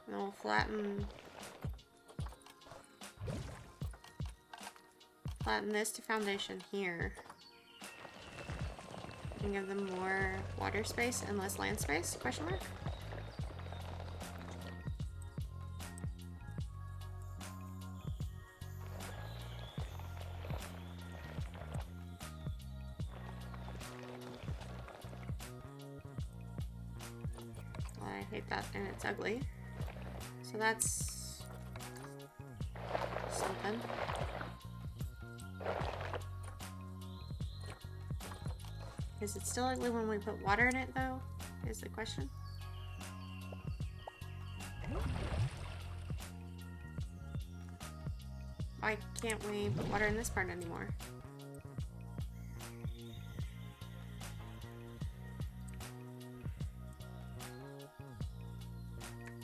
S1: And then we'll flatten this to foundation here. And give them more water space and less land space? Question mark? Well, I hate that and it's ugly. So that's something. Is it still ugly when we put water in it, though? Is the question. Why can't we put water in this part anymore?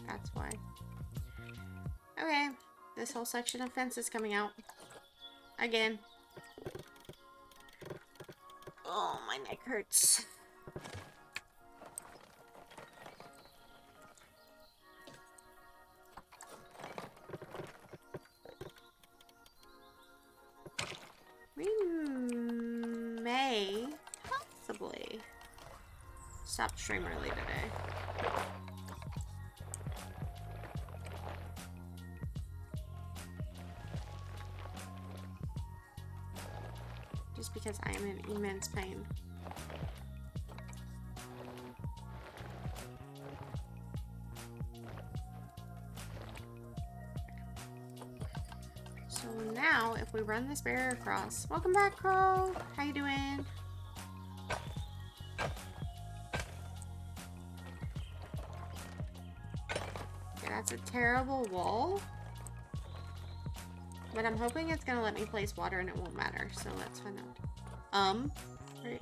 S1: That's why. Okay, this whole section of fence is coming out. Again. Oh, my neck hurts. We may possibly stop stream early today. Just because I am in immense pain. So now, if we run this barrier across... Welcome back, Crow! How you doing? Yeah, that's a terrible wall. But I'm hoping it's gonna let me place water and it won't matter, so let's find out. Right.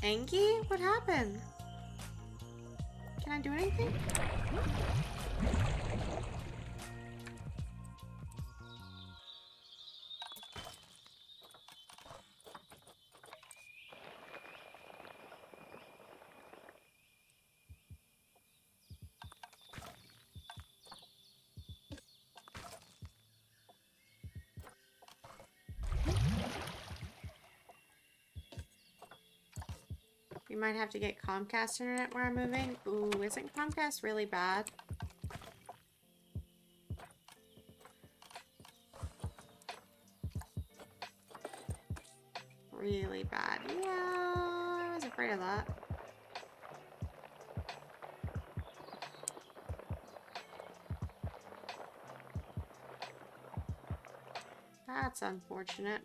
S1: Angie? What happened? Can I do anything? We might have to get Comcast internet where I'm moving. Ooh, isn't Comcast really bad? Really bad. Yeah, I was afraid of that. That's unfortunate.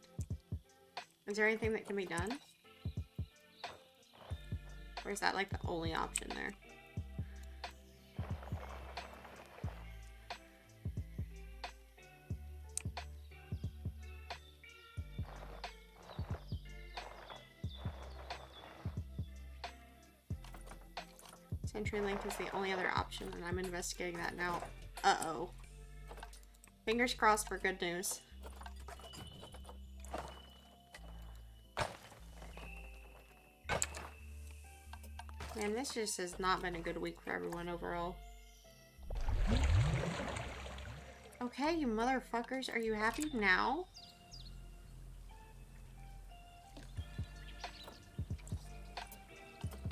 S1: Is there anything that can be done? Or is that like the only option there? CenturyLink is the only other option, and I'm investigating that now. Uh-oh. Fingers crossed for good news. Man, this just has not been a good week for everyone overall. Okay, you motherfuckers, are you happy now?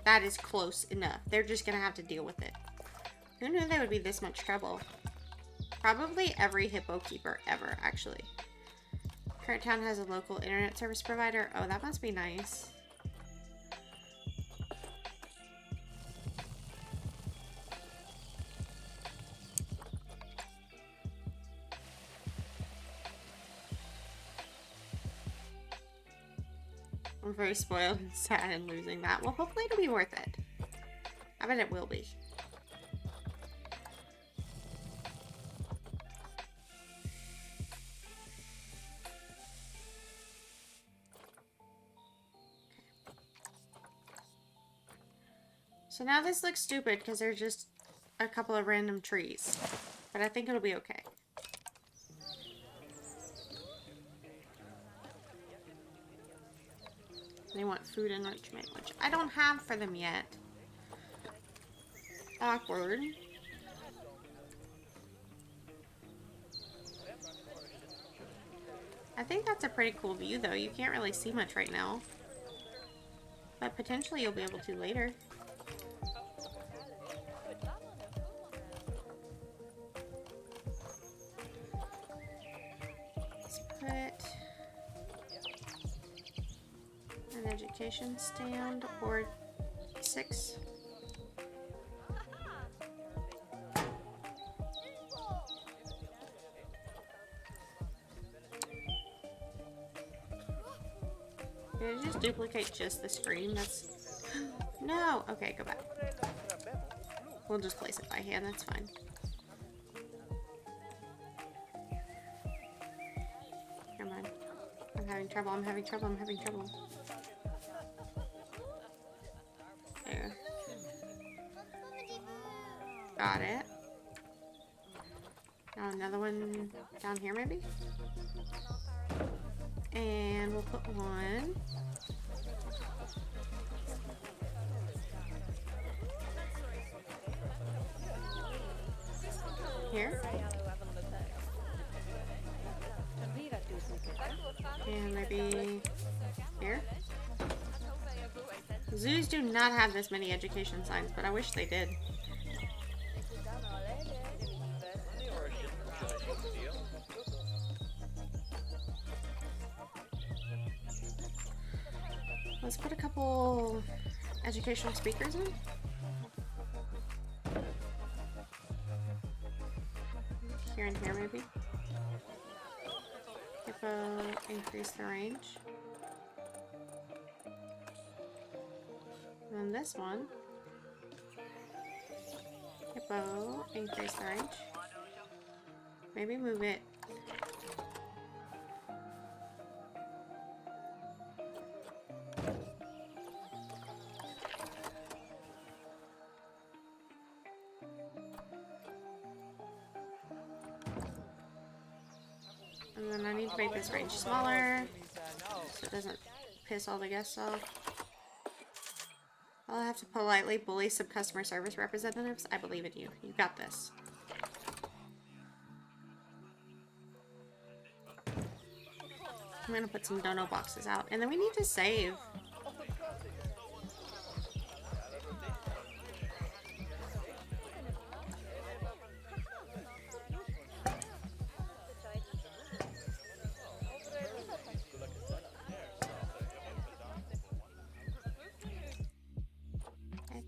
S1: That is close enough. They're just gonna have to deal with it. Who knew there would be this much trouble? Probably every hippo keeper ever, actually. Current town has a local internet service provider. Oh, that must be nice. I'm very spoiled and sad and losing that. Well, hopefully it'll be worth it. I bet it will be. So now this looks stupid because there's just a couple of random trees. But I think it'll be okay. They want food enrichment, which I don't have for them yet. Awkward. I think that's a pretty cool view, though. You can't really see much right now. But potentially you'll be able to later. Let's put an education stand or 6. Did it just duplicate just the screen? That's... No! Okay, go back. We'll just place it by hand, that's fine. Come on. I'm having trouble, I'm having trouble, I'm having trouble. There. Got it. Now another one down here, maybe? And we'll put one here. And maybe here. Zoos do not have this many education signs, but I wish they did. Let's put a couple educational speakers in. Here and here, maybe. Hippo, increase the range. And then this one. Hippo, increase the range. Maybe move it. And then I need to make this range smaller so it doesn't piss all the guests off. I'll have to politely bully some customer service representatives. I believe in you. You got this. I'm gonna put some dono boxes out. And then we need to save.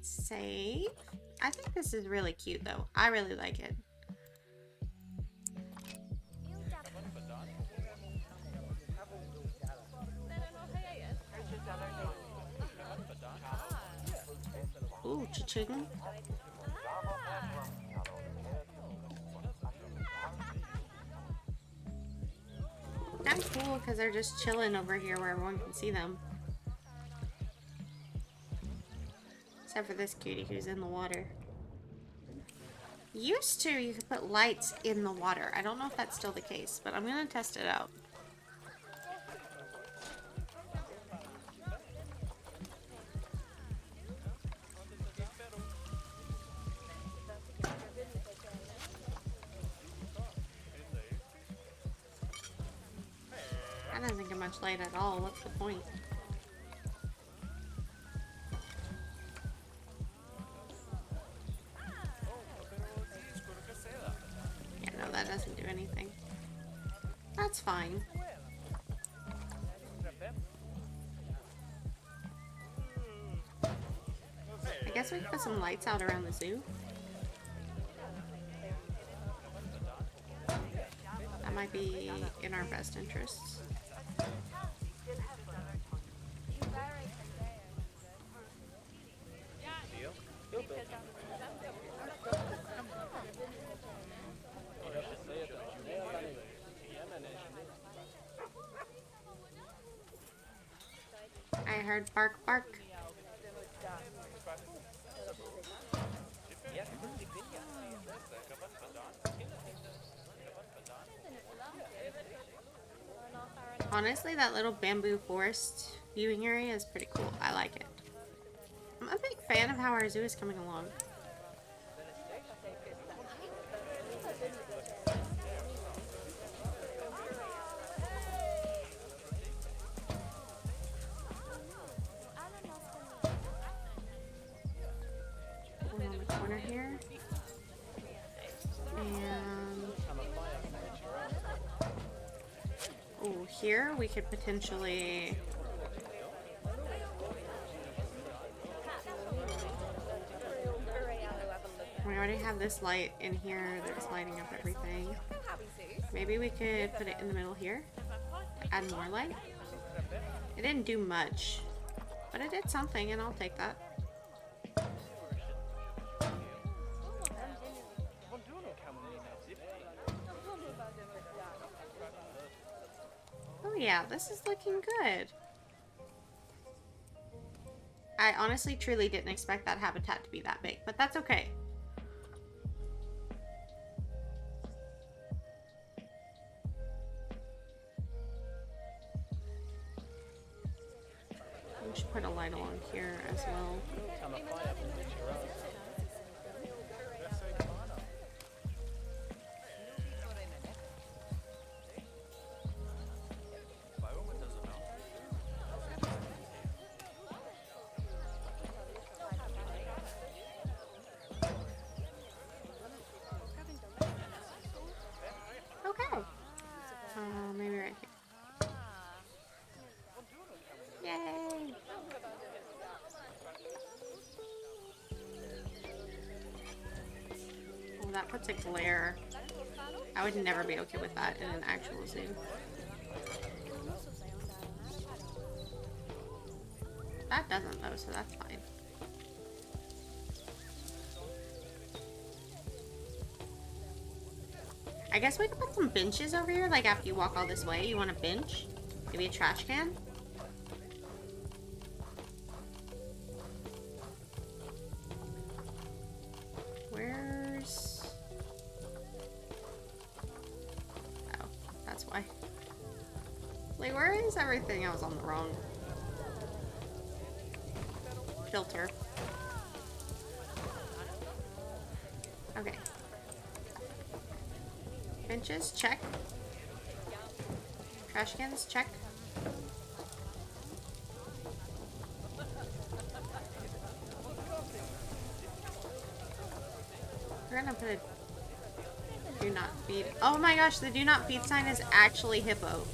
S1: Save. I think this is really cute though. I really like it. Ooh, cha-ching. Kind of cool because they're just chilling over here where everyone can see them. Except for this cutie who's in the water. Used to, you could put lights in the water. I don't know if that's still the case, but I'm going to test it out. That doesn't get much light at all. What's the point? Yeah, no, that doesn't do anything. That's fine. I guess we could put some lights out around the zoo. That might be in our best interests. I heard bark bark. Honestly, that little bamboo forest viewing area is pretty cool. I like it. I'm a big fan of how our zoo is coming along. One on the corner here. And oh, here we could potentially we already have this light in here that's lighting up everything. Maybe we could put it in the middle here. Add more light. It didn't do much, but it did something, and I'll take that. Oh yeah, this is looking good. I honestly truly didn't expect that habitat to be that big, but that's okay. We should put a light along here as well. Okay. Maybe right here. Yay! Oh, that puts a glare. I would never be okay with that in an actual zoo. That doesn't though, so that's fine. I guess we could put some benches over here, like after you walk all this way, you want a bench? Maybe a trash can? Where's... Oh, that's why. Like, where is everything? I was on the wrong filter. Okay. Benches, check. Trash cans, check. We're gonna put a do not feed. Oh my gosh, the do not feed sign is actually hippo.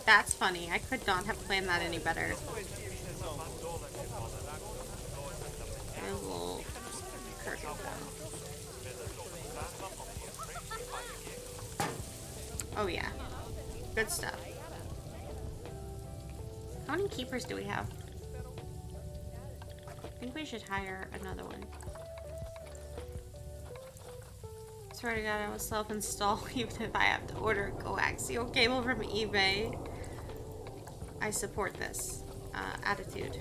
S1: That's funny. I could not have planned that any better. There's a little curtain down. Oh yeah, good stuff. How many keepers do we have? think we should hire another one. Swear to God, I will self-install even if I have to order a coaxial cable from eBay. I support this attitude.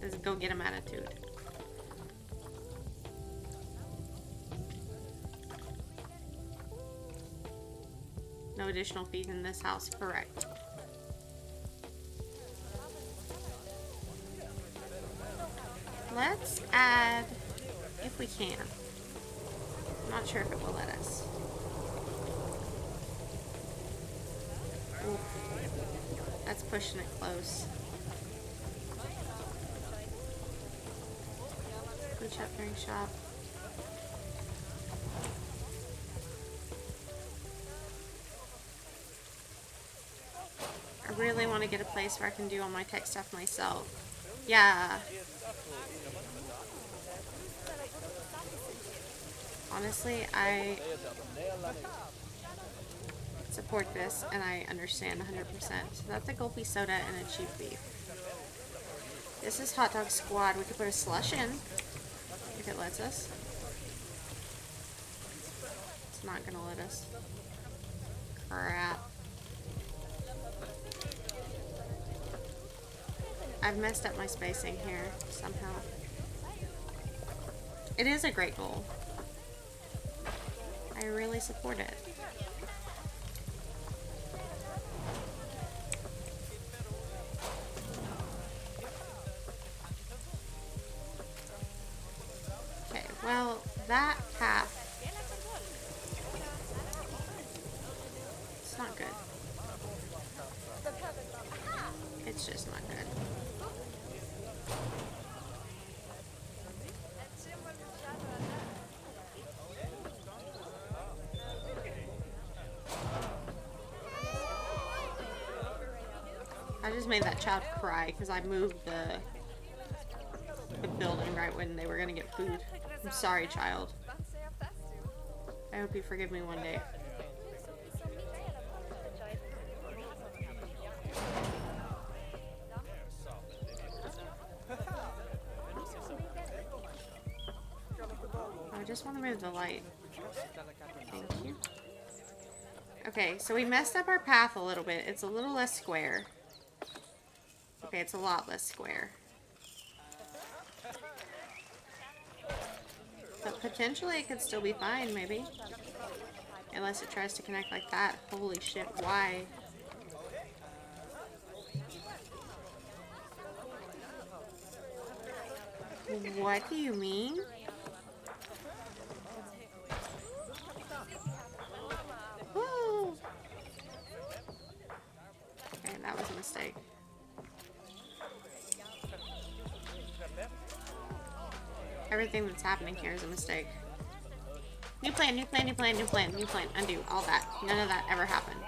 S1: This go get 'em attitude. No additional fees in this house, correct. Let's add, if we can. I'm not sure if it will let us. Oof. That's pushing it close. Food shop, drink shop. I really want to get a place where I can do all my tech stuff myself. Yeah. Honestly, I support this and I understand 100%. So that's a gulpy soda and a cheap beef. This is Hot Dog Squad. We could put a slush in if it lets us. It's not gonna let us. Crap. I've messed up my spacing here somehow. It is a great goal. I really support it. Okay, well, that path, it's not good. It's just not good. I just made that child cry because I moved the building right when they were gonna get food. I'm sorry, child. I hope you forgive me one day. I just want to move the light. Thank you. Okay, so we messed up our path a little bit. It's a little less square. Okay, it's a lot less square. But potentially it could still be fine, maybe. Unless it tries to connect like that. Holy shit, why? What do you mean? Woo! Okay, that was a mistake. Everything that's happening here is a mistake. New plan, new plan, new plan, new plan, new plan. Undo all that. None of that ever happened.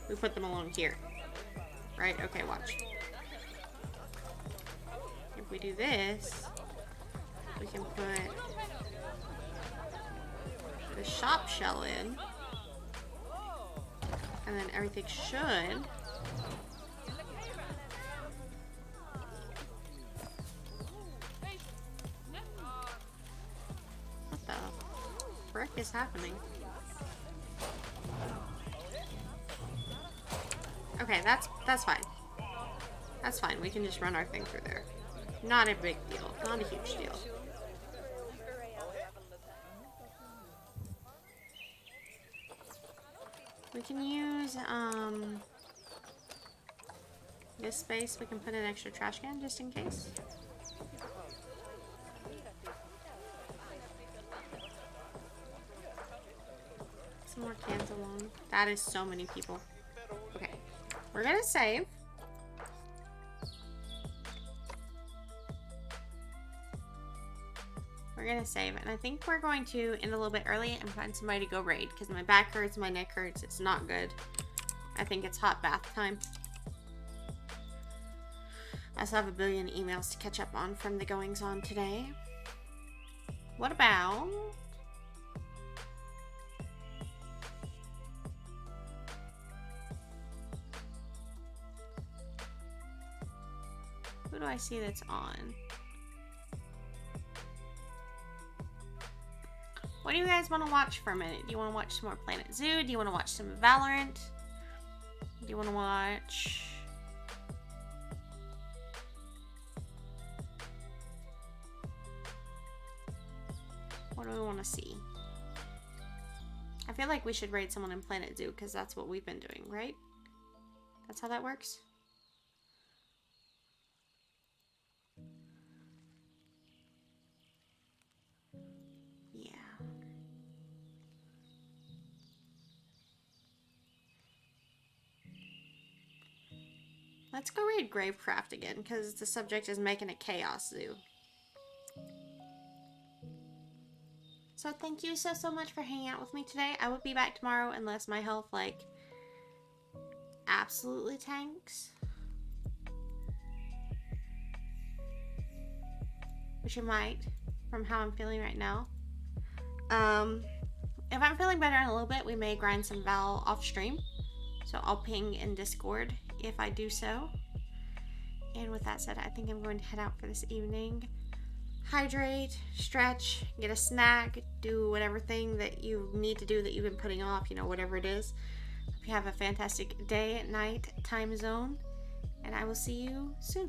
S1: We put them along here. Right? Okay, watch. If we do this, we can put the shop shell in. And then everything should... What the frick is happening? Okay, that's fine. That's fine. We can just run our thing through there. Not a big deal. Not a huge deal. We can use this space. We can put an extra trash can just in case. Some more cans along. That is so many people. Okay, we're gonna save. We're gonna save, and I think we're going to end a little bit early and find somebody to go raid because my back hurts, my neck hurts. It's not good. I think it's hot bath time. I also have a billion emails to catch up on from the goings on today. What about... do I see that's on? What do you guys want to watch for a minute? Do you want to watch some more Planet Zoo? Do you want to watch some Valorant? Do you want to watch... What do we want to see? I feel like we should raid someone in Planet Zoo because that's what we've been doing, right? That's how that works? Yeah. Let's go raid Gravecraft again because the subject is making a chaos zoo. So thank you so much for hanging out with me today. I will be back tomorrow unless my health, like, absolutely tanks. Which it might, from how I'm feeling right now. If I'm feeling better in a little bit, we may grind some Val off stream. So I'll ping in Discord if I do so. And with that said, I think I'm going to head out for this evening. Hydrate, stretch, get a snack, do whatever thing that you need to do that you've been putting off, you know, whatever it is. Hope you have a fantastic day, night, time zone, and I will see you soon.